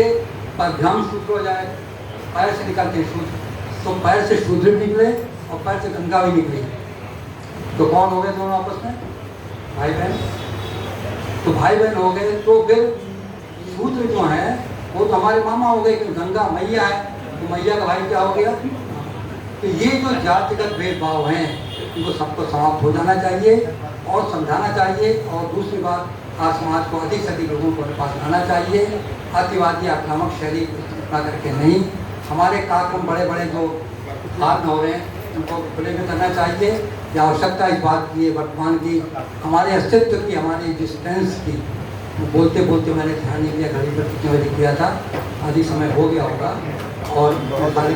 पद्भ्याम सूत्र हो जाए, पैर से निकलते सूत्र, तो पैर से शूद्र निकले और पैर से गंगा भी निकली। तो कौन हो गए दोनों आपस में? भाई बहन। तो भाई बहन हो गए, तो फिर शूद्र जो है वो तो हमारे मामा हो गए, कि गंगा मैया है, तो मैया का भाई क्या हो गया? तो ये जो जातिगत भेदभाव हैं इनको सबको समाप्त हो जाना चाहिए और समझाना चाहिए। और दूसरी बात, आज समाज को अधिक से अधिक लोगों को अपने पास लाना चाहिए। अतिवादी आक्रामक शैली अपना करके नहीं, हमारे कार्यक्रम बड़े बड़े जो हाथ हो रहे हैं उनको खुले में करना चाहिए। या आवश्यकता इस बात की है वर्तमान की, हमारे अस्तित्व की, हमारी एग्जिस्टेंस की। बोलते बोलते मैंने ध्यान नहीं दिया, घड़ी पर कितने बजे किया था, आधी समय हो गया होगा और सारी